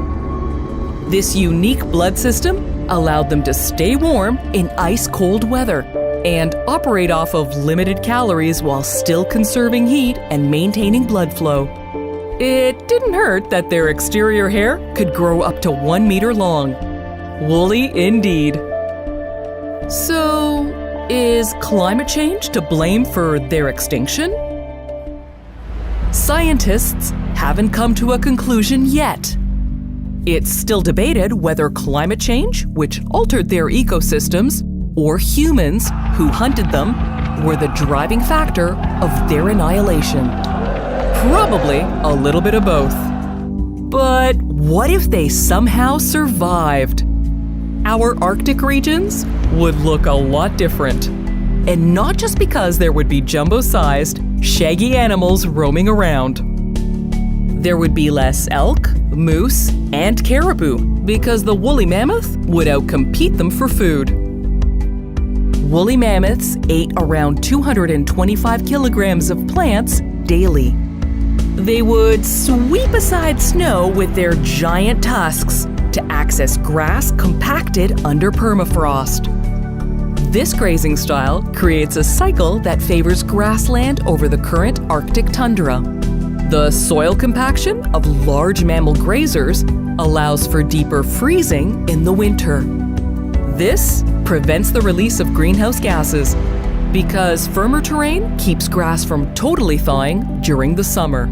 This unique blood system allowed them to stay warm in ice-cold weather and operate off of limited calories while still conserving heat and maintaining blood flow. It didn't hurt that their exterior hair could grow up to 1 meter long. Woolly indeed. So, is climate change to blame for their extinction? Scientists haven't come to a conclusion yet. It's still debated whether climate change, which altered their ecosystems, or humans who hunted them, were the driving factor of their annihilation. Probably a little bit of both. But what if they somehow survived? Our Arctic regions would look a lot different. And not just because there would be jumbo-sized, shaggy animals roaming around. There would be less elk, moose, and caribou because the woolly mammoth would outcompete them for food. Woolly mammoths ate around 225 kilograms of plants daily. They would sweep aside snow with their giant tusks to access grass compacted under permafrost. This grazing style creates a cycle that favors grassland over the current Arctic tundra. The soil compaction of large mammal grazers allows for deeper freezing in the winter. This prevents the release of greenhouse gases because firmer terrain keeps grass from totally thawing during the summer.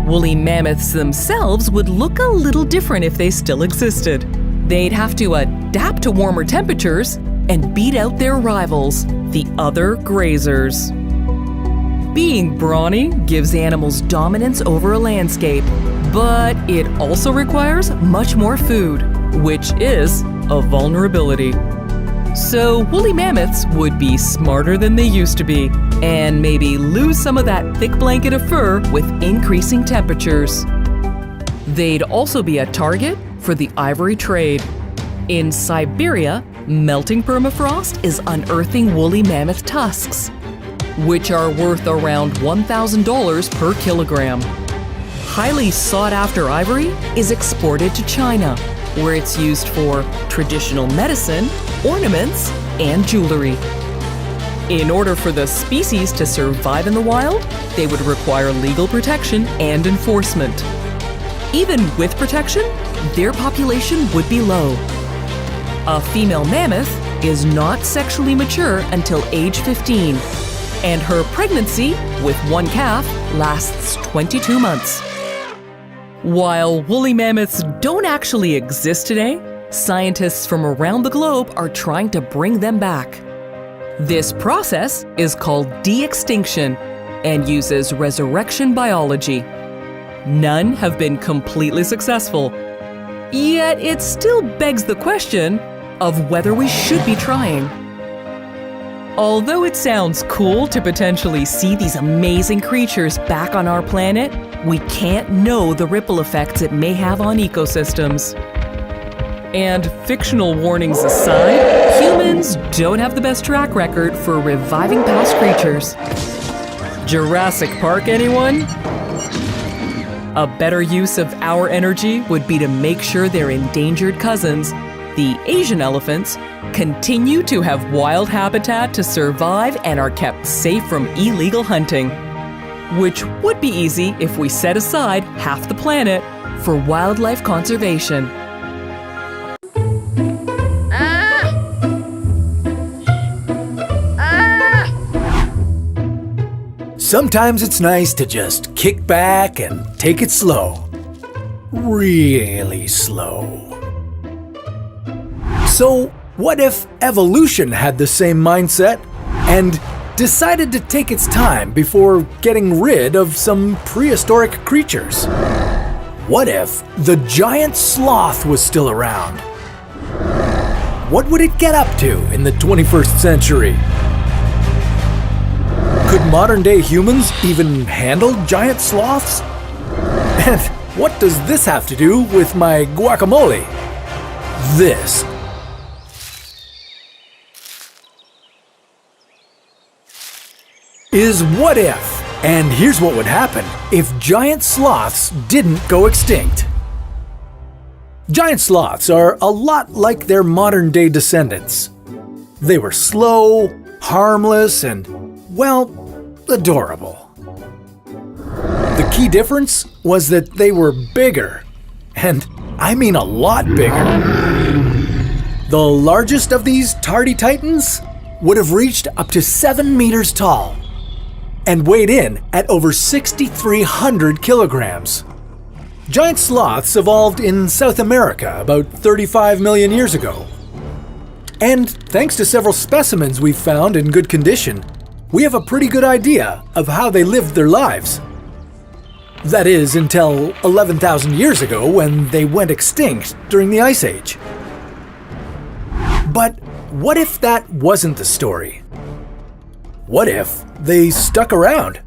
Woolly mammoths themselves would look a little different if they still existed. They'd have to adapt to warmer temperatures and beat out their rivals, the other grazers. Being brawny gives animals dominance over a landscape, but it also requires much more food, which is a vulnerability. So woolly mammoths would be smarter than they used to be, and maybe lose some of that thick blanket of fur with increasing temperatures. They'd also be a target for the ivory trade. In Siberia, melting permafrost is unearthing woolly mammoth tusks, which are worth around $1,000 per kilogram. Highly sought-after ivory is exported to China, where it's used for traditional medicine, ornaments, and jewelry. In order for the species to survive in the wild, they would require legal protection and enforcement. Even with protection, their population would be low. A female mammoth is not sexually mature until age 15, and her pregnancy with one calf lasts 22 months. While woolly mammoths don't actually exist today, scientists from around the globe are trying to bring them back. This process is called de-extinction and uses resurrection biology. None have been completely successful, yet it still begs the question of whether we should be trying. Although it sounds cool to potentially see these amazing creatures back on our planet, we can't know the ripple effects it may have on ecosystems. And fictional warnings aside, humans don't have the best track record for reviving past creatures. Jurassic Park, anyone? A better use of our energy would be to make sure their endangered cousins, the Asian elephants, continue to have wild habitat to survive and are kept safe from illegal hunting. Which would be easy if we set aside half the planet for wildlife conservation. Sometimes it's nice to just kick back and take it slow. Really slow. So, what if evolution had the same mindset and decided to take its time before getting rid of some prehistoric creatures? What if the giant sloth was still around? What would it get up to in the 21st century? Could modern-day humans even handle giant sloths? And what does this have to do with my guacamole? This is What If, and here's what would happen if giant sloths didn't go extinct. Giant sloths are a lot like their modern-day descendants. They were slow, harmless, and, well, adorable. The key difference was that they were bigger, and I mean a lot bigger. The largest of these tardy titans would have reached up to 7 meters tall and weighed in at over 6,300 kilograms. Giant sloths evolved in South America about 35 million years ago. And thanks to several specimens we've found in good condition, we have a pretty good idea of how they lived their lives. That is, until 11,000 years ago when they went extinct during the Ice Age. But what if that wasn't the story? What if they stuck around?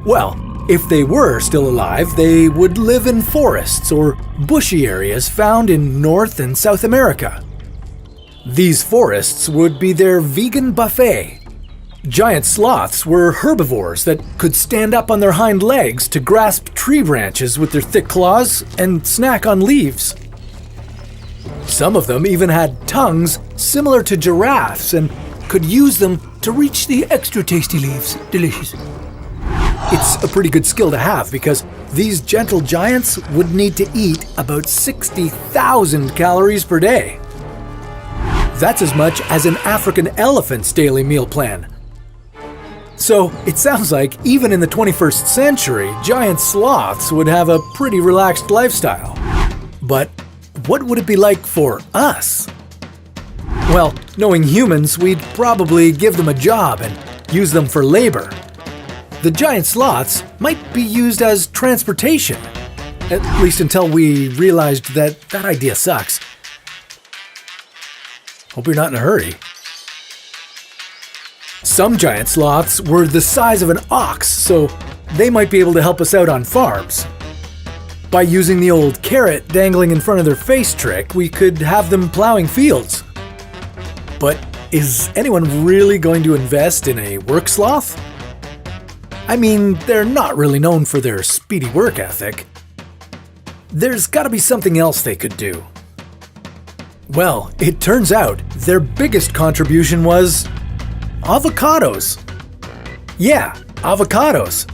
Well, if they were still alive, they would live in forests or bushy areas found in North and South America. These forests would be their vegan buffet. Giant sloths were herbivores that could stand up on their hind legs to grasp tree branches with their thick claws and snack on leaves. Some of them even had tongues similar to giraffes and could use them to reach the extra tasty leaves. Delicious. It's a pretty good skill to have because these gentle giants would need to eat about 60,000 calories per day. That's as much as an African elephant's daily meal plan. So it sounds like even in the 21st century, giant sloths would have a pretty relaxed lifestyle. But what would it be like for us? Well, knowing humans, we'd probably give them a job and use them for labor. The giant sloths might be used as transportation, at least until we realized that that idea sucks. Hope you're not in a hurry. Some giant sloths were the size of an ox, so they might be able to help us out on farms. By using the old carrot dangling in front of their face trick, we could have them plowing fields. But is anyone really going to invest in a work sloth? I mean, they're not really known for their speedy work ethic. There's gotta be something else they could do. Well, it turns out their biggest contribution was avocados. Yeah, avocados.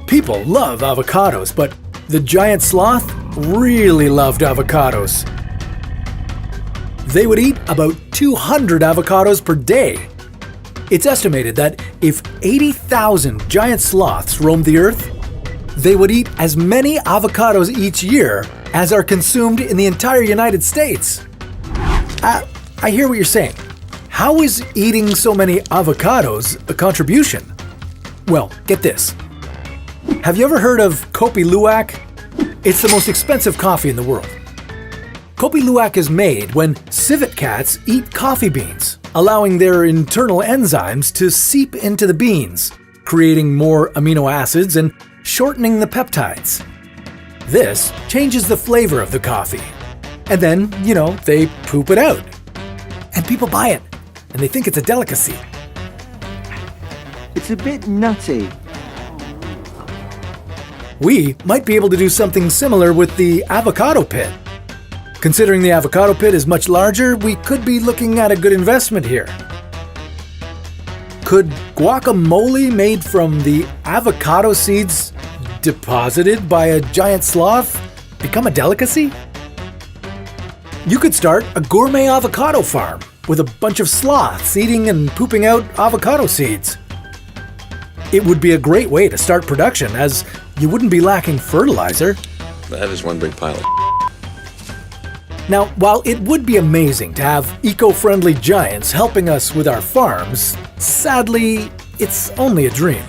People love avocados, but the giant sloth really loved avocados. They would eat about 200 avocados per day. It's estimated that if 80,000 giant sloths roamed the earth, they would eat as many avocados each year as are consumed in the entire United States. I hear what you're saying. How is eating so many avocados a contribution? Well, get this. Have you ever heard of Kopi Luwak? It's the most expensive coffee in the world. Kopi Luwak is made when civet cats eat coffee beans, allowing their internal enzymes to seep into the beans, creating more amino acids and shortening the peptides. This changes the flavor of the coffee. And then, they poop it out. And people buy it, and they think it's a delicacy. It's a bit nutty. We might be able to do something similar with the avocado pit. Considering the avocado pit is much larger, we could be looking at a good investment here. Could guacamole made from the avocado seeds deposited by a giant sloth become a delicacy? You could start a gourmet avocado farm with a bunch of sloths eating and pooping out avocado seeds. It would be a great way to start production, as you wouldn't be lacking fertilizer. That is one big pile of Now, while it would be amazing to have eco-friendly giants helping us with our farms, sadly, it's only a dream.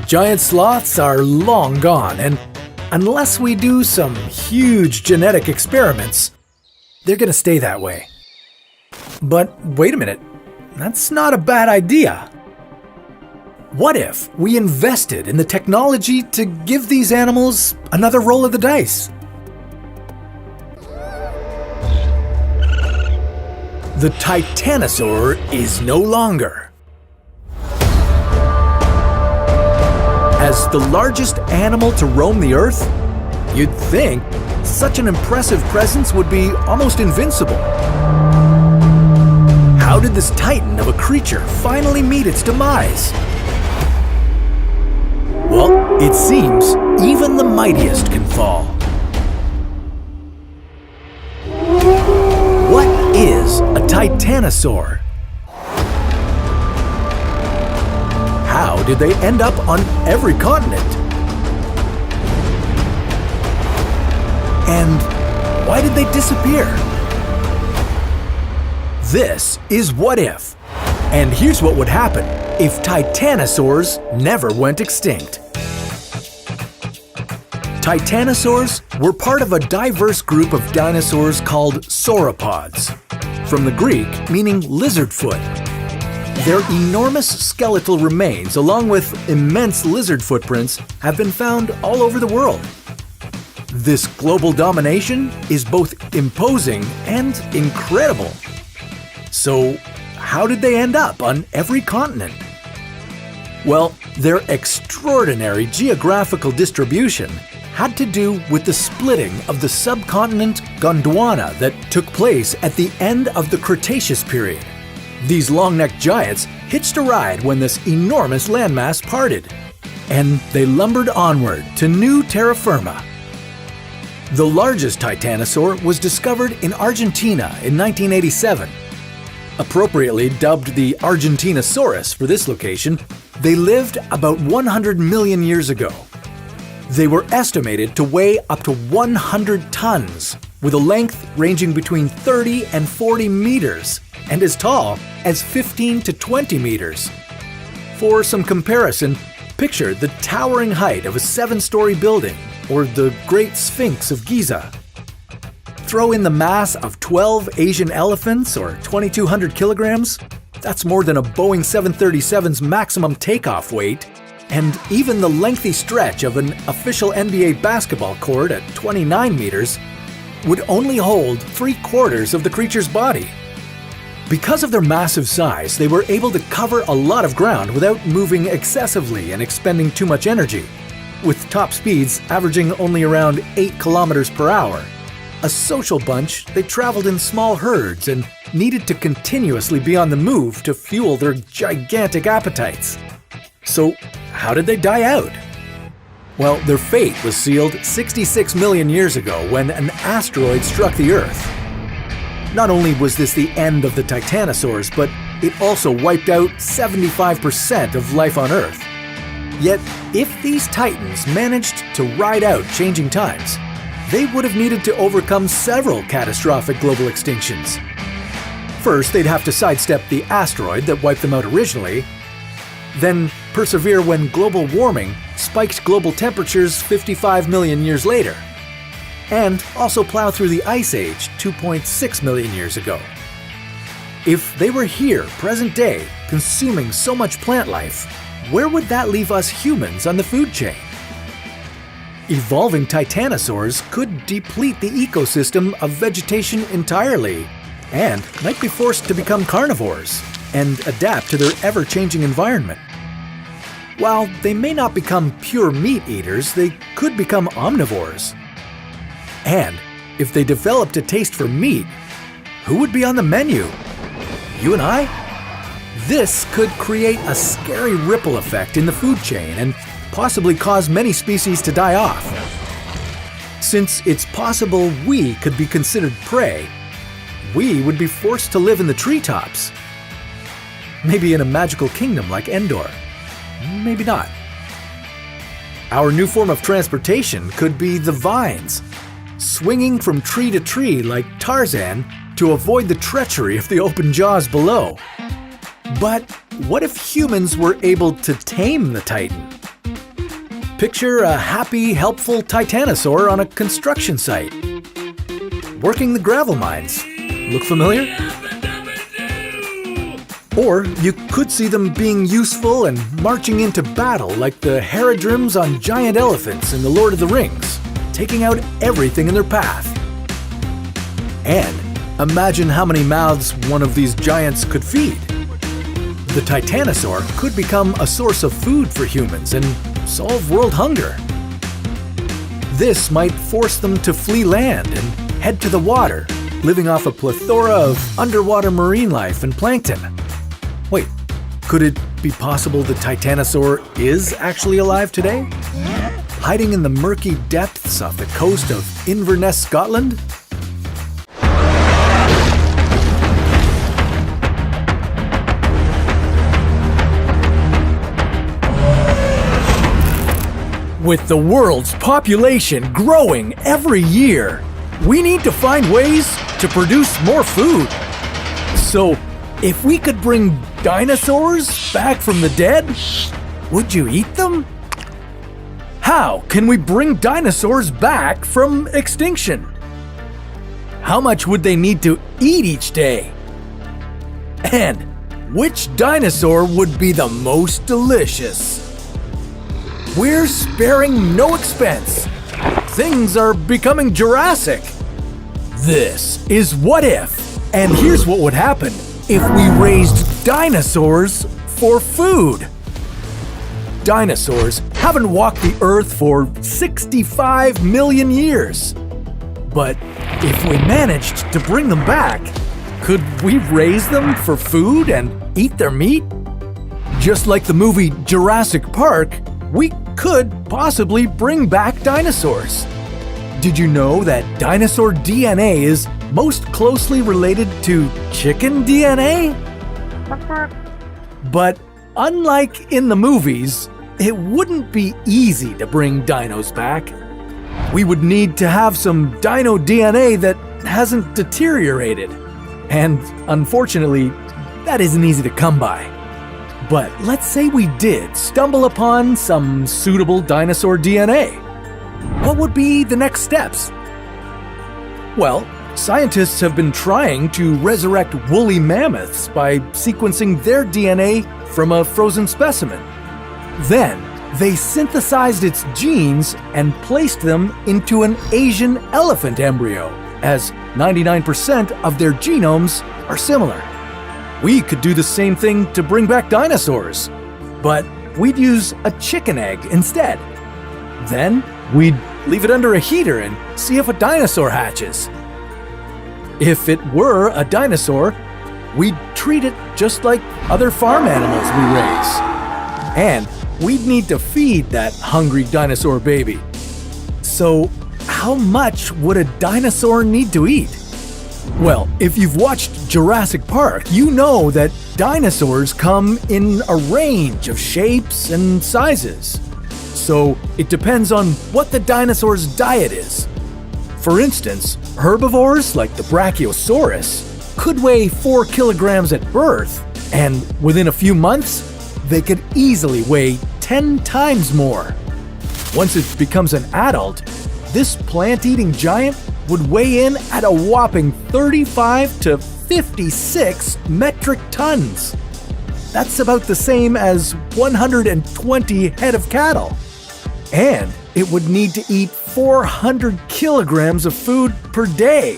Giant sloths are long gone, and unless we do some huge genetic experiments, they're gonna stay that way. But wait a minute, that's not a bad idea. What if we invested in the technology to give these animals another roll of the dice? The Titanosaur is no longer. As the largest animal to roam the Earth, you'd think such an impressive presence would be almost invincible. How did this titan of a creature finally meet its demise? Well, it seems even the mightiest can fall. What is a Titanosaur? How did they end up on every continent? And why did they disappear? This is What If. And here's what would happen if Titanosaurs never went extinct. Titanosaurs were part of a diverse group of dinosaurs called sauropods, from the Greek meaning lizard foot. Their enormous skeletal remains, along with immense lizard footprints, have been found all over the world. This global domination is both imposing and incredible. So, how did they end up on every continent? Well, their extraordinary geographical distribution had to do with the splitting of the subcontinent Gondwana that took place at the end of the Cretaceous period. These long-necked giants hitched a ride when this enormous landmass parted, and they lumbered onward to new terra firma. The largest Titanosaur was discovered in Argentina in 1987. Appropriately dubbed the Argentinosaurus for this location, they lived about 100 million years ago. They were estimated to weigh up to 100 tons, with a length ranging between 30 and 40 meters, and as tall as 15 to 20 meters. For some comparison, picture the towering height of a 7-story building, or the Great Sphinx of Giza. Throw in the mass of 12 Asian elephants, or 2,200 kilograms. That's more than a Boeing 737's maximum takeoff weight, and even the lengthy stretch of an official NBA basketball court at 29 meters would only hold 3/4 of the creature's body. Because of their massive size, they were able to cover a lot of ground without moving excessively and expending too much energy, with top speeds averaging only around 8 kilometers per hour. A social bunch, they traveled in small herds and needed to continuously be on the move to fuel their gigantic appetites. So, how did they die out? Well, their fate was sealed 66 million years ago when an asteroid struck the Earth. Not only was this the end of the Titanosaurs, but it also wiped out 75% of life on Earth. Yet, if these titans managed to ride out changing times, they would have needed to overcome several catastrophic global extinctions. First, they'd have to sidestep the asteroid that wiped them out originally, then persevere when global warming spiked global temperatures 55 million years later, and also plow through the Ice Age 2.6 million years ago. If they were here, present day, consuming so much plant life, where would that leave us humans on the food chain? Evolving Titanosaurs could deplete the ecosystem of vegetation entirely, and might be forced to become carnivores and adapt to their ever-changing environment. while they may not become pure meat eaters, they could become omnivores. And if they developed a taste for meat, who would be on the menu? You and I? This could create a scary ripple effect in the food chain and possibly cause many species to die off. Since it's possible we could be considered prey, we would be forced to live in the treetops. Maybe in a magical kingdom like Endor. Maybe not. Our new form of transportation could be the vines, swinging from tree to tree like Tarzan to avoid the treachery of the open jaws below. But what if humans were able to tame the Titan? Picture a happy, helpful Titanosaur on a construction site, working the gravel mines. Look familiar? Or you could see them being useful and marching into battle like the Haradrims on giant elephants in The Lord of the Rings, taking out everything in their path. And imagine how many mouths one of these giants could feed. The Titanosaur could become a source of food for humans and solve world hunger. This might force them to flee land and head to the water, living off a plethora of underwater marine life and plankton. Wait, could it be possible the Titanosaur is actually alive today? Hiding in the murky depths off the coast of Inverness, Scotland? With the world's population growing every year, we need to find ways to produce more food. So, if we could bring dinosaurs back from the dead, would you eat them? How can we bring dinosaurs back from extinction? How much would they need to eat each day? And which dinosaur would be the most delicious? We're sparing no expense. Things are becoming Jurassic. This is What If, and here's what would happen if we raised dinosaurs for food. Dinosaurs haven't walked the Earth for 65 million years. But if we managed to bring them back, could we raise them for food and eat their meat? Just like the movie Jurassic Park, we could possibly bring back dinosaurs. Did you know that dinosaur DNA is most closely related to chicken DNA? But unlike in the movies, it wouldn't be easy to bring dinos back. We would need to have some dino DNA that hasn't deteriorated. And unfortunately, that isn't easy to come by. But let's say we did stumble upon some suitable dinosaur DNA. What would be the next steps? Well, scientists have been trying to resurrect woolly mammoths by sequencing their DNA from a frozen specimen. Then, they synthesized its genes and placed them into an Asian elephant embryo, as 99% of their genomes are similar. We could do the same thing to bring back dinosaurs, but we'd use a chicken egg instead. Then, we'd leave it under a heater and see if a dinosaur hatches. If it were a dinosaur, we'd treat it just like other farm animals we raise. And we'd need to feed that hungry dinosaur baby. So, how much would a dinosaur need to eat? Well, if you've watched Jurassic Park, you know that dinosaurs come in a range of shapes and sizes. So, it depends on what the dinosaur's diet is. For instance, herbivores like the Brachiosaurus could weigh 4 kilograms at birth, and within a few months, they could easily weigh 10 times more. Once it becomes an adult, this plant-eating giant would weigh in at a whopping 35 to 56 metric tons. That's about the same as 120 head of cattle. And it would need to eat 400 kilograms of food per day.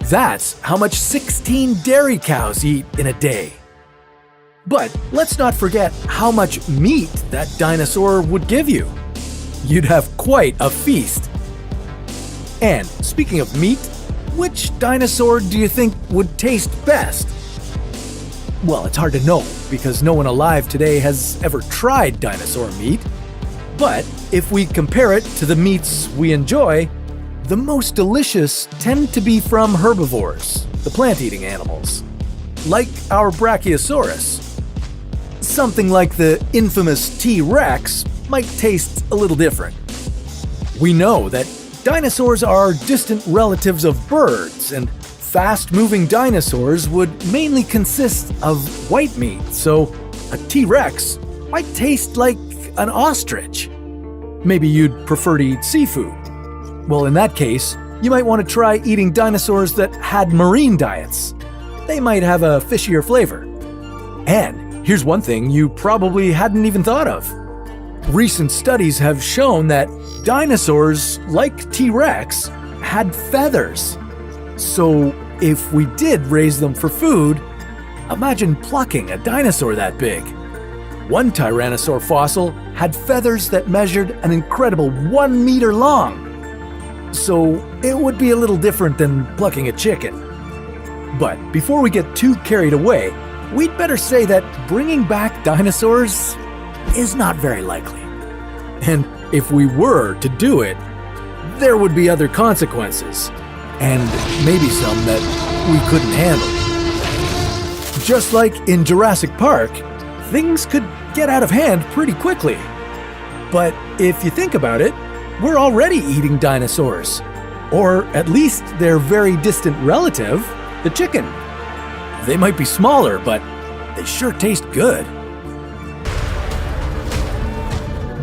That's how much 16 dairy cows eat in a day. But let's not forget how much meat that dinosaur would give you. You'd have quite a feast. And speaking of meat, which dinosaur do you think would taste best? Well, it's hard to know because no one alive today has ever tried dinosaur meat. But if we compare it to the meats we enjoy, the most delicious tend to be from herbivores, the plant-eating animals, like our Brachiosaurus. Something like the infamous T-Rex might taste a little different. We know that dinosaurs are distant relatives of birds, and fast-moving dinosaurs would mainly consist of white meat, so a T-Rex might taste like an ostrich. Maybe you'd prefer to eat seafood. Well, in that case, you might want to try eating dinosaurs that had marine diets. They might have a fishier flavor. And here's one thing you probably hadn't even thought of. Recent studies have shown that dinosaurs, like T-Rex, had feathers. So if we did raise them for food, imagine plucking a dinosaur that big. One Tyrannosaur fossil had feathers that measured an incredible 1 meter long. So it would be a little different than plucking a chicken. But before we get too carried away, we'd better say that bringing back dinosaurs is not very likely. And if we were to do it, there would be other consequences, and maybe some that we couldn't handle. Just like in Jurassic Park, things could get out of hand pretty quickly. But if you think about it, we're already eating dinosaurs, or at least their very distant relative, the chicken. They might be smaller, but they sure taste good.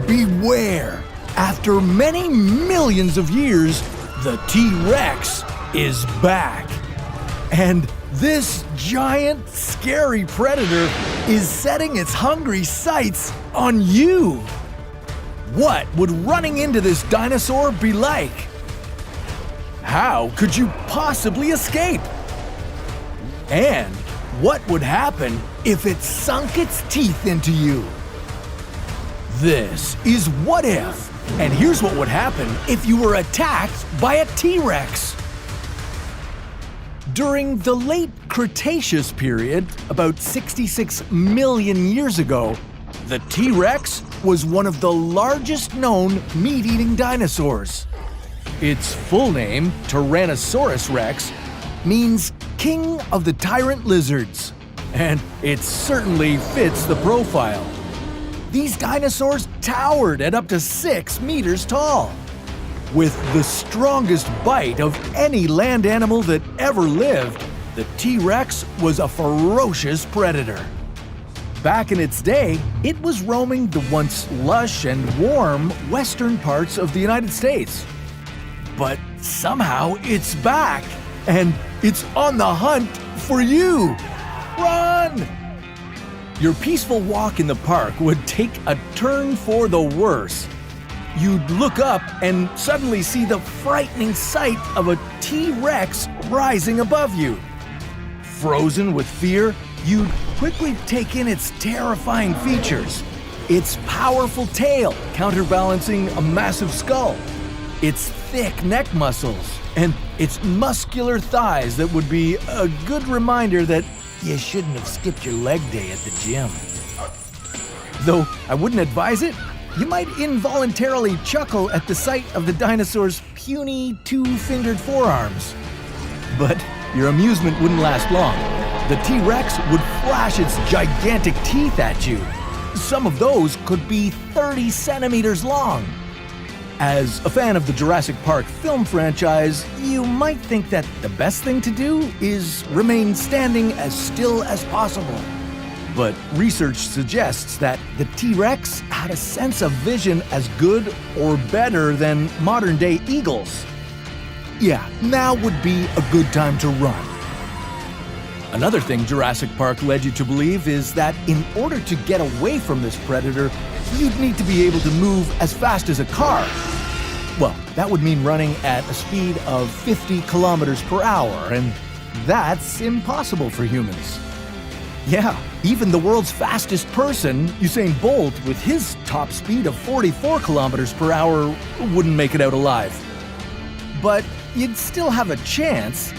Beware! After many millions of years, the T-Rex is back. And this giant, scary predator is setting its hungry sights on you. What would running into this dinosaur be like? How could you possibly escape? And what would happen if it sunk its teeth into you? This is What If, and here's what would happen if you were attacked by a T-Rex. During the late Cretaceous period, about 66 million years ago, the T-Rex was one of the largest known meat-eating dinosaurs. Its full name, Tyrannosaurus rex, means king of the tyrant lizards, and it certainly fits the profile. These dinosaurs towered at up to 6 meters tall. With the strongest bite of any land animal that ever lived, the T-Rex was a ferocious predator. Back in its day, it was roaming the once lush and warm western parts of the United States. But somehow it's back, and it's on the hunt for you. Run! Your peaceful walk in the park would take a turn for the worse. You'd look up and suddenly see the frightening sight of a T-Rex rising above you. Frozen with fear, you'd quickly take in its terrifying features. Its powerful tail counterbalancing a massive skull, its thick neck muscles, and its muscular thighs that would be a good reminder that you shouldn't have skipped your leg day at the gym. Though I wouldn't advise it, you might involuntarily chuckle at the sight of the dinosaur's puny two-fingered forearms. But your amusement wouldn't last long. The T-Rex would flash its gigantic teeth at you. Some of those could be 30 centimeters long. As a fan of the Jurassic Park film franchise, you might think that the best thing to do is remain standing as still as possible. But research suggests that the T-Rex had a sense of vision as good or better than modern-day eagles. Yeah, now would be a good time to run. Another thing Jurassic Park led you to believe is that in order to get away from this predator, you'd need to be able to move as fast as a car. Well, that would mean running at a speed of 50 kilometers per hour, and that's impossible for humans. Yeah, even the world's fastest person, Usain Bolt, with his top speed of 44 kilometers per hour, wouldn't make it out alive. But you'd still have a chance.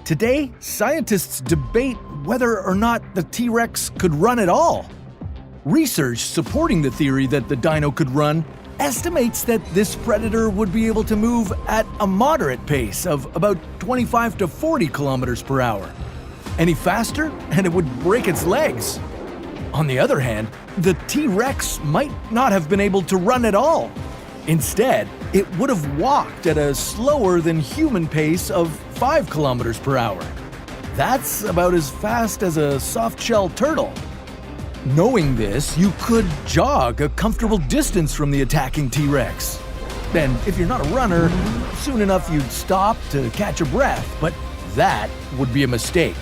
Today, scientists debate whether or not the T-Rex could run at all. Research supporting the theory that the dino could run estimates that this predator would be able to move at a moderate pace of about 25 to 40 kilometers per hour. Any faster, and it would break its legs. On the other hand, the T-Rex might not have been able to run at all. Instead, it would have walked at a slower than human pace of 5 kilometers per hour. That's about as fast as a soft-shell turtle. Knowing this, you could jog a comfortable distance from the attacking T-Rex. And if you're not a runner, soon enough you'd stop to catch your breath, but that would be a mistake.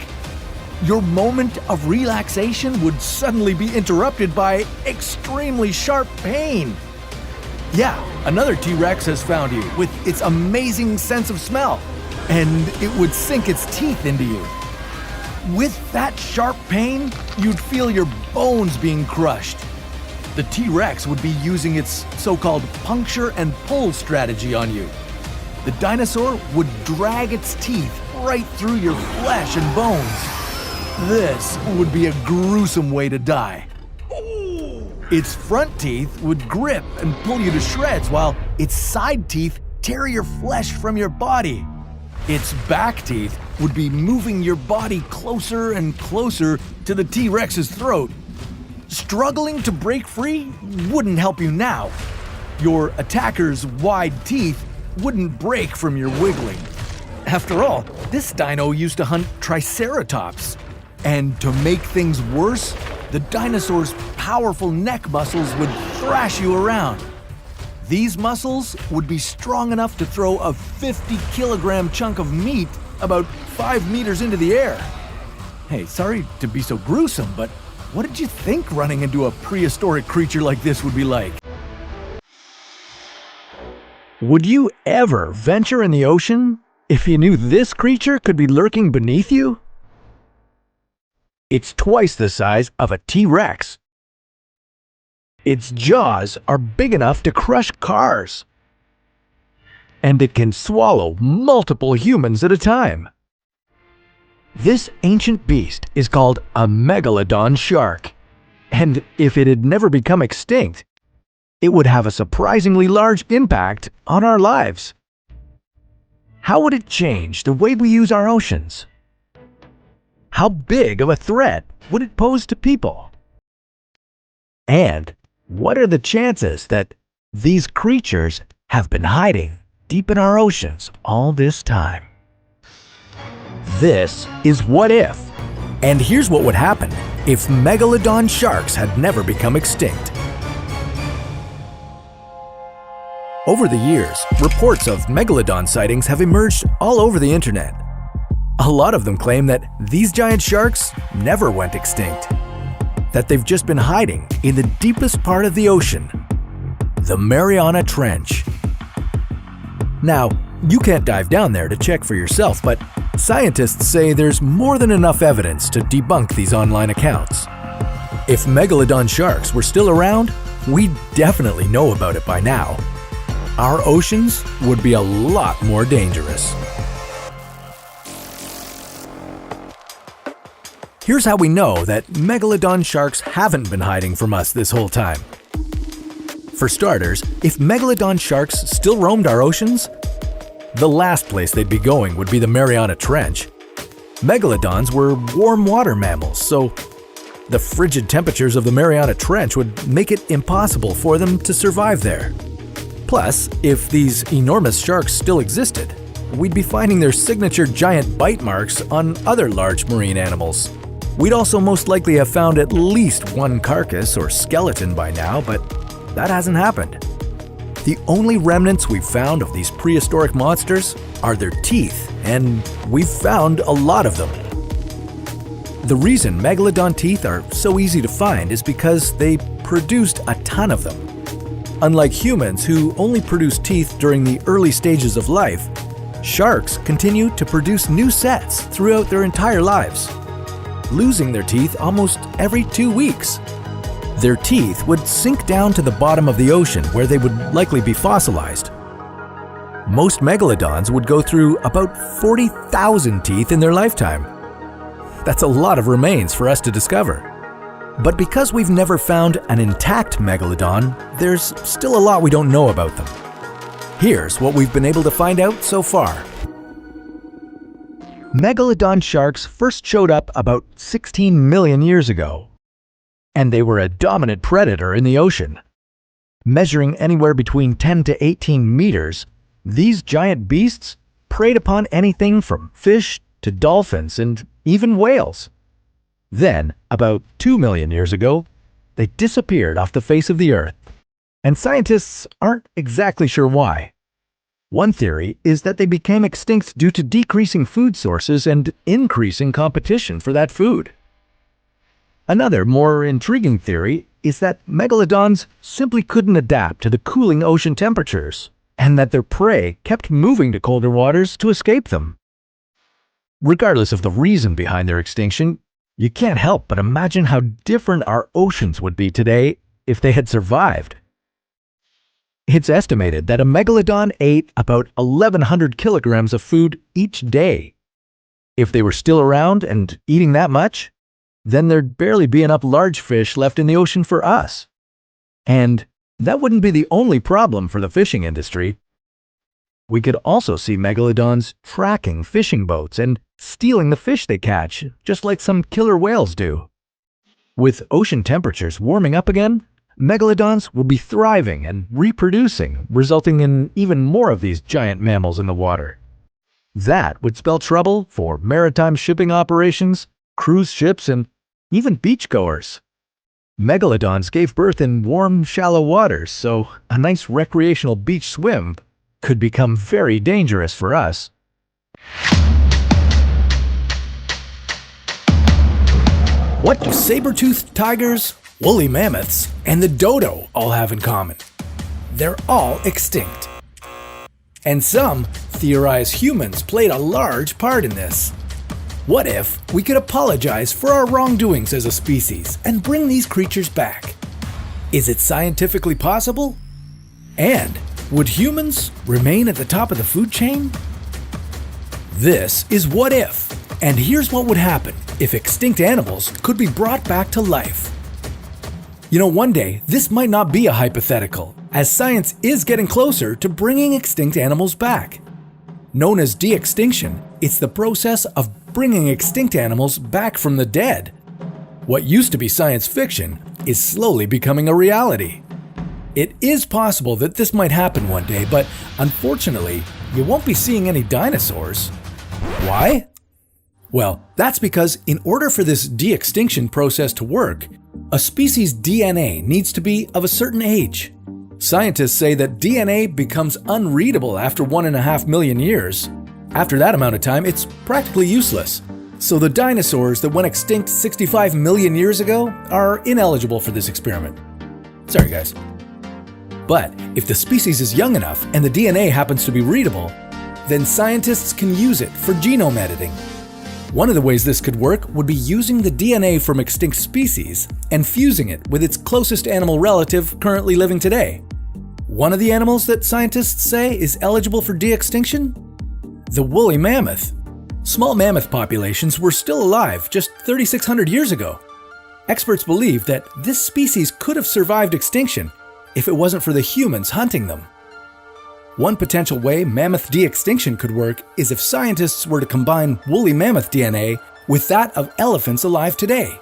Your moment of relaxation would suddenly be interrupted by extremely sharp pain. Yeah, another T-Rex has found you with its amazing sense of smell, and it would sink its teeth into you. With that sharp pain, you'd feel your bones being crushed. The T-Rex would be using its so-called puncture and pull strategy on you. The dinosaur would drag its teeth right through your flesh and bones. This would be a gruesome way to die. Its front teeth would grip and pull you to shreds, while its side teeth tear your flesh from your body. Its back teeth would be moving your body closer and closer to the T-Rex's throat. Struggling to break free wouldn't help you now. Your attacker's wide teeth wouldn't break from your wiggling. After all, this dino used to hunt Triceratops. And to make things worse, the dinosaur's powerful neck muscles would thrash you around. These muscles would be strong enough to throw a 50-kilogram chunk of meat about 5 meters into the air. Hey, sorry to be so gruesome, but what did you think running into a prehistoric creature like this would be like? Would you ever venture in the ocean if you knew this creature could be lurking beneath you? It's twice the size of a T-Rex. Its jaws are big enough to crush cars. And it can swallow multiple humans at a time. This ancient beast is called a Megalodon shark. And if it had never become extinct, it would have a surprisingly large impact on our lives. How would it change the way we use our oceans? How big of a threat would it pose to people? And what are the chances that these creatures have been hiding deep in our oceans all this time? This is What If. And here's what would happen if Megalodon sharks had never become extinct. Over the years, reports of Megalodon sightings have emerged all over the internet. A lot of them claim that these giant sharks never went extinct, that they've just been hiding in the deepest part of the ocean, the Mariana Trench. Now, you can't dive down there to check for yourself, but scientists say there's more than enough evidence to debunk these online accounts. If Megalodon sharks were still around, we'd definitely know about it by now. Our oceans would be a lot more dangerous. Here's how we know that Megalodon sharks haven't been hiding from us this whole time. For starters, if Megalodon sharks still roamed our oceans, the last place they'd be going would be the Mariana Trench. Megalodons were warm water mammals, so the frigid temperatures of the Mariana Trench would make it impossible for them to survive there. Plus, if these enormous sharks still existed, we'd be finding their signature giant bite marks on other large marine animals. We'd also most likely have found at least one carcass or skeleton by now, but that hasn't happened. The only remnants we've found of these prehistoric monsters are their teeth, and we've found a lot of them. The reason Megalodon teeth are so easy to find is because they produced a ton of them. Unlike humans who only produce teeth during the early stages of life, sharks continue to produce new sets throughout their entire lives. losing their teeth almost every 2 weeks. Their teeth would sink down to the bottom of the ocean where they would likely be fossilized. Most megalodons would go through about 40,000 teeth in their lifetime. That's a lot of remains for us to discover. But because we've never found an intact megalodon, there's still a lot we don't know about them. Here's what we've been able to find out so far. Megalodon sharks first showed up about 16 million years ago, and they were a dominant predator in the ocean. Measuring anywhere between 10 to 18 meters, these giant beasts preyed upon anything from fish to dolphins and even whales. Then, about 2 million years ago, they disappeared off the face of the Earth, and scientists aren't exactly sure why. One theory is that they became extinct due to decreasing food sources and increasing competition for that food. Another, more intriguing theory is that megalodons simply couldn't adapt to the cooling ocean temperatures, and that their prey kept moving to colder waters to escape them. Regardless of the reason behind their extinction, you can't help but imagine how different our oceans would be today if they had survived. It's estimated that a megalodon ate about 1,100 kilograms of food each day. If they were still around and eating that much, then there'd barely be enough large fish left in the ocean for us. And that wouldn't be the only problem for the fishing industry. We could also see megalodons tracking fishing boats and stealing the fish they catch, just like some killer whales do. With ocean temperatures warming up again, megalodons will be thriving and reproducing, resulting in even more of these giant mammals in the water. That would spell trouble for maritime shipping operations, cruise ships, and even beachgoers. Megalodons gave birth in warm, shallow waters, so a nice recreational beach swim could become very dangerous for us. What do saber-toothed tigers, woolly mammoths, and the dodo all have in common? They're all extinct. And some theorize humans played a large part in this. What if we could apologize for our wrongdoings as a species and bring these creatures back? Is it scientifically possible? And would humans remain at the top of the food chain? This is What If, and here's what would happen if extinct animals could be brought back to life. You know, one day, this might not be a hypothetical, as science is getting closer to bringing extinct animals back. Known as de-extinction, it's the process of bringing extinct animals back from the dead. What used to be science fiction is slowly becoming a reality. It is possible that this might happen one day, but unfortunately, you won't be seeing any dinosaurs. Why? Well, that's because in order for this de-extinction process to work, a species' DNA needs to be of a certain age. Scientists say that DNA becomes unreadable after 1.5 million years. After that amount of time, it's practically useless. So the dinosaurs that went extinct 65 million years ago are ineligible for this experiment. Sorry, guys. But if the species is young enough and the DNA happens to be readable, then scientists can use it for genome editing. One of the ways this could work would be using the DNA from extinct species and fusing it with its closest animal relative currently living today. One of the animals that scientists say is eligible for de-extinction? The woolly mammoth. Small mammoth populations were still alive just 3,600 years ago. Experts believe that this species could have survived extinction if it wasn't for the humans hunting them. One potential way mammoth de-extinction could work is if scientists were to combine woolly mammoth DNA with that of elephants alive today.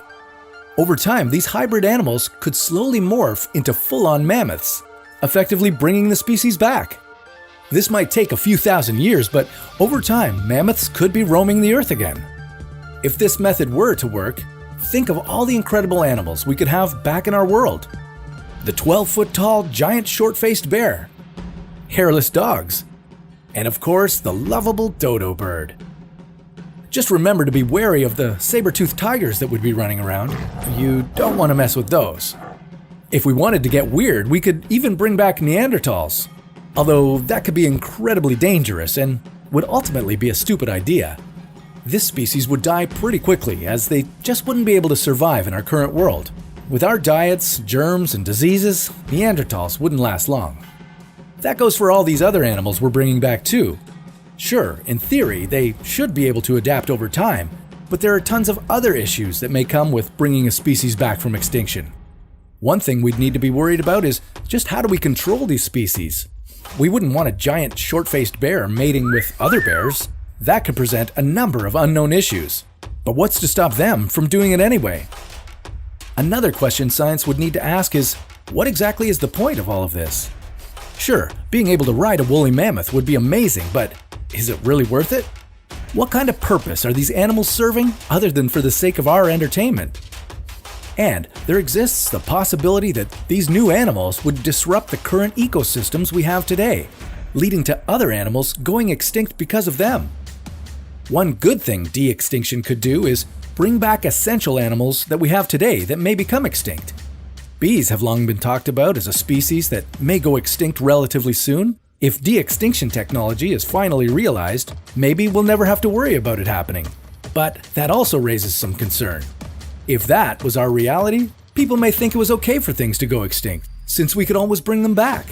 Over time, these hybrid animals could slowly morph into full-on mammoths, effectively bringing the species back. This might take a few thousand years, but over time, mammoths could be roaming the earth again. If this method were to work, think of all the incredible animals we could have back in our world. The 12-foot-tall giant short-faced bear, hairless dogs, and of course the lovable dodo bird. Just remember to be wary of the saber-toothed tigers that would be running around. You don't want to mess with those. If we wanted to get weird, we could even bring back Neanderthals, although that could be incredibly dangerous and would ultimately be a stupid idea. This species would die pretty quickly, as they just wouldn't be able to survive in our current world. With our diets, germs, and diseases, Neanderthals wouldn't last long. That goes for all these other animals we're bringing back too. Sure, in theory, they should be able to adapt over time, but there are tons of other issues that may come with bringing a species back from extinction. One thing we'd need to be worried about is just how do we control these species? We wouldn't want a giant short-faced bear mating with other bears. That could present a number of unknown issues. But what's to stop them from doing it anyway? Another question science would need to ask is, what exactly is the point of all of this? Sure, being able to ride a woolly mammoth would be amazing, but is it really worth it? What kind of purpose are these animals serving other than for the sake of our entertainment? And there exists the possibility that these new animals would disrupt the current ecosystems we have today, leading to other animals going extinct because of them. One good thing de-extinction could do is bring back essential animals that we have today that may become extinct. Bees have long been talked about as a species that may go extinct relatively soon. If de-extinction technology is finally realized, maybe we'll never have to worry about it happening. But that also raises some concern. If that was our reality, people may think it was okay for things to go extinct, since we could always bring them back.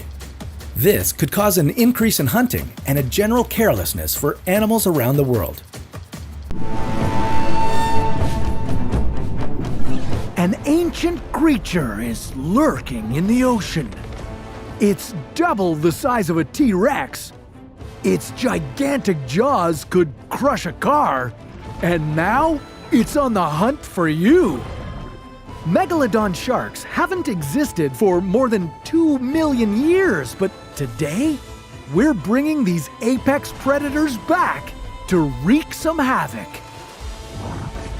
This could cause an increase in hunting and a general carelessness for animals around the world. An ancient creature is lurking in the ocean. It's double the size of a T-Rex. Its gigantic jaws could crush a car. And now, it's on the hunt for you. Megalodon sharks haven't existed for more than 2 million years, but today, we're bringing these apex predators back to wreak some havoc.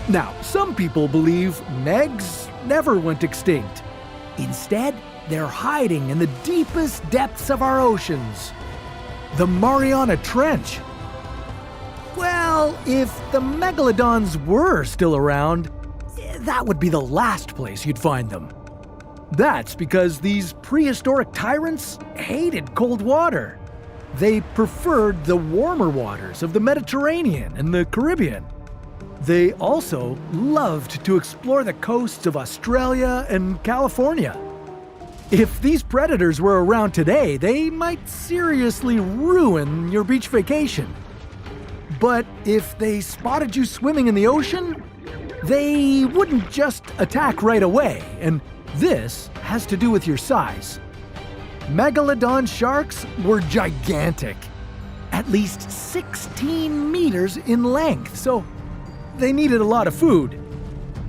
Now, some people believe Megs never went extinct. Instead, they're hiding in the deepest depths of our oceans. The Mariana Trench. Well, if the Megalodons were still around, that would be the last place you'd find them. That's because these prehistoric tyrants hated cold water. They preferred the warmer waters of the Mediterranean and the Caribbean. They also loved to explore the coasts of Australia and California. If these predators were around today, they might seriously ruin your beach vacation. But if they spotted you swimming in the ocean, they wouldn't just attack right away, and this has to do with your size. Megalodon sharks were gigantic, at least 16 meters in length, so they needed a lot of food.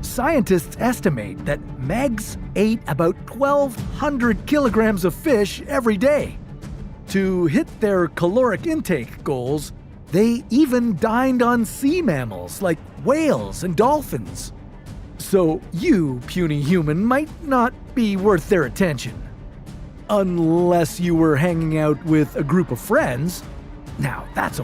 Scientists estimate that Megs ate about 1,200 kilograms of fish every day. To hit their caloric intake goals, they even dined on sea mammals like whales and dolphins. So you, puny human, might not be worth their attention. Unless you were hanging out with a group of friends. Now, that's a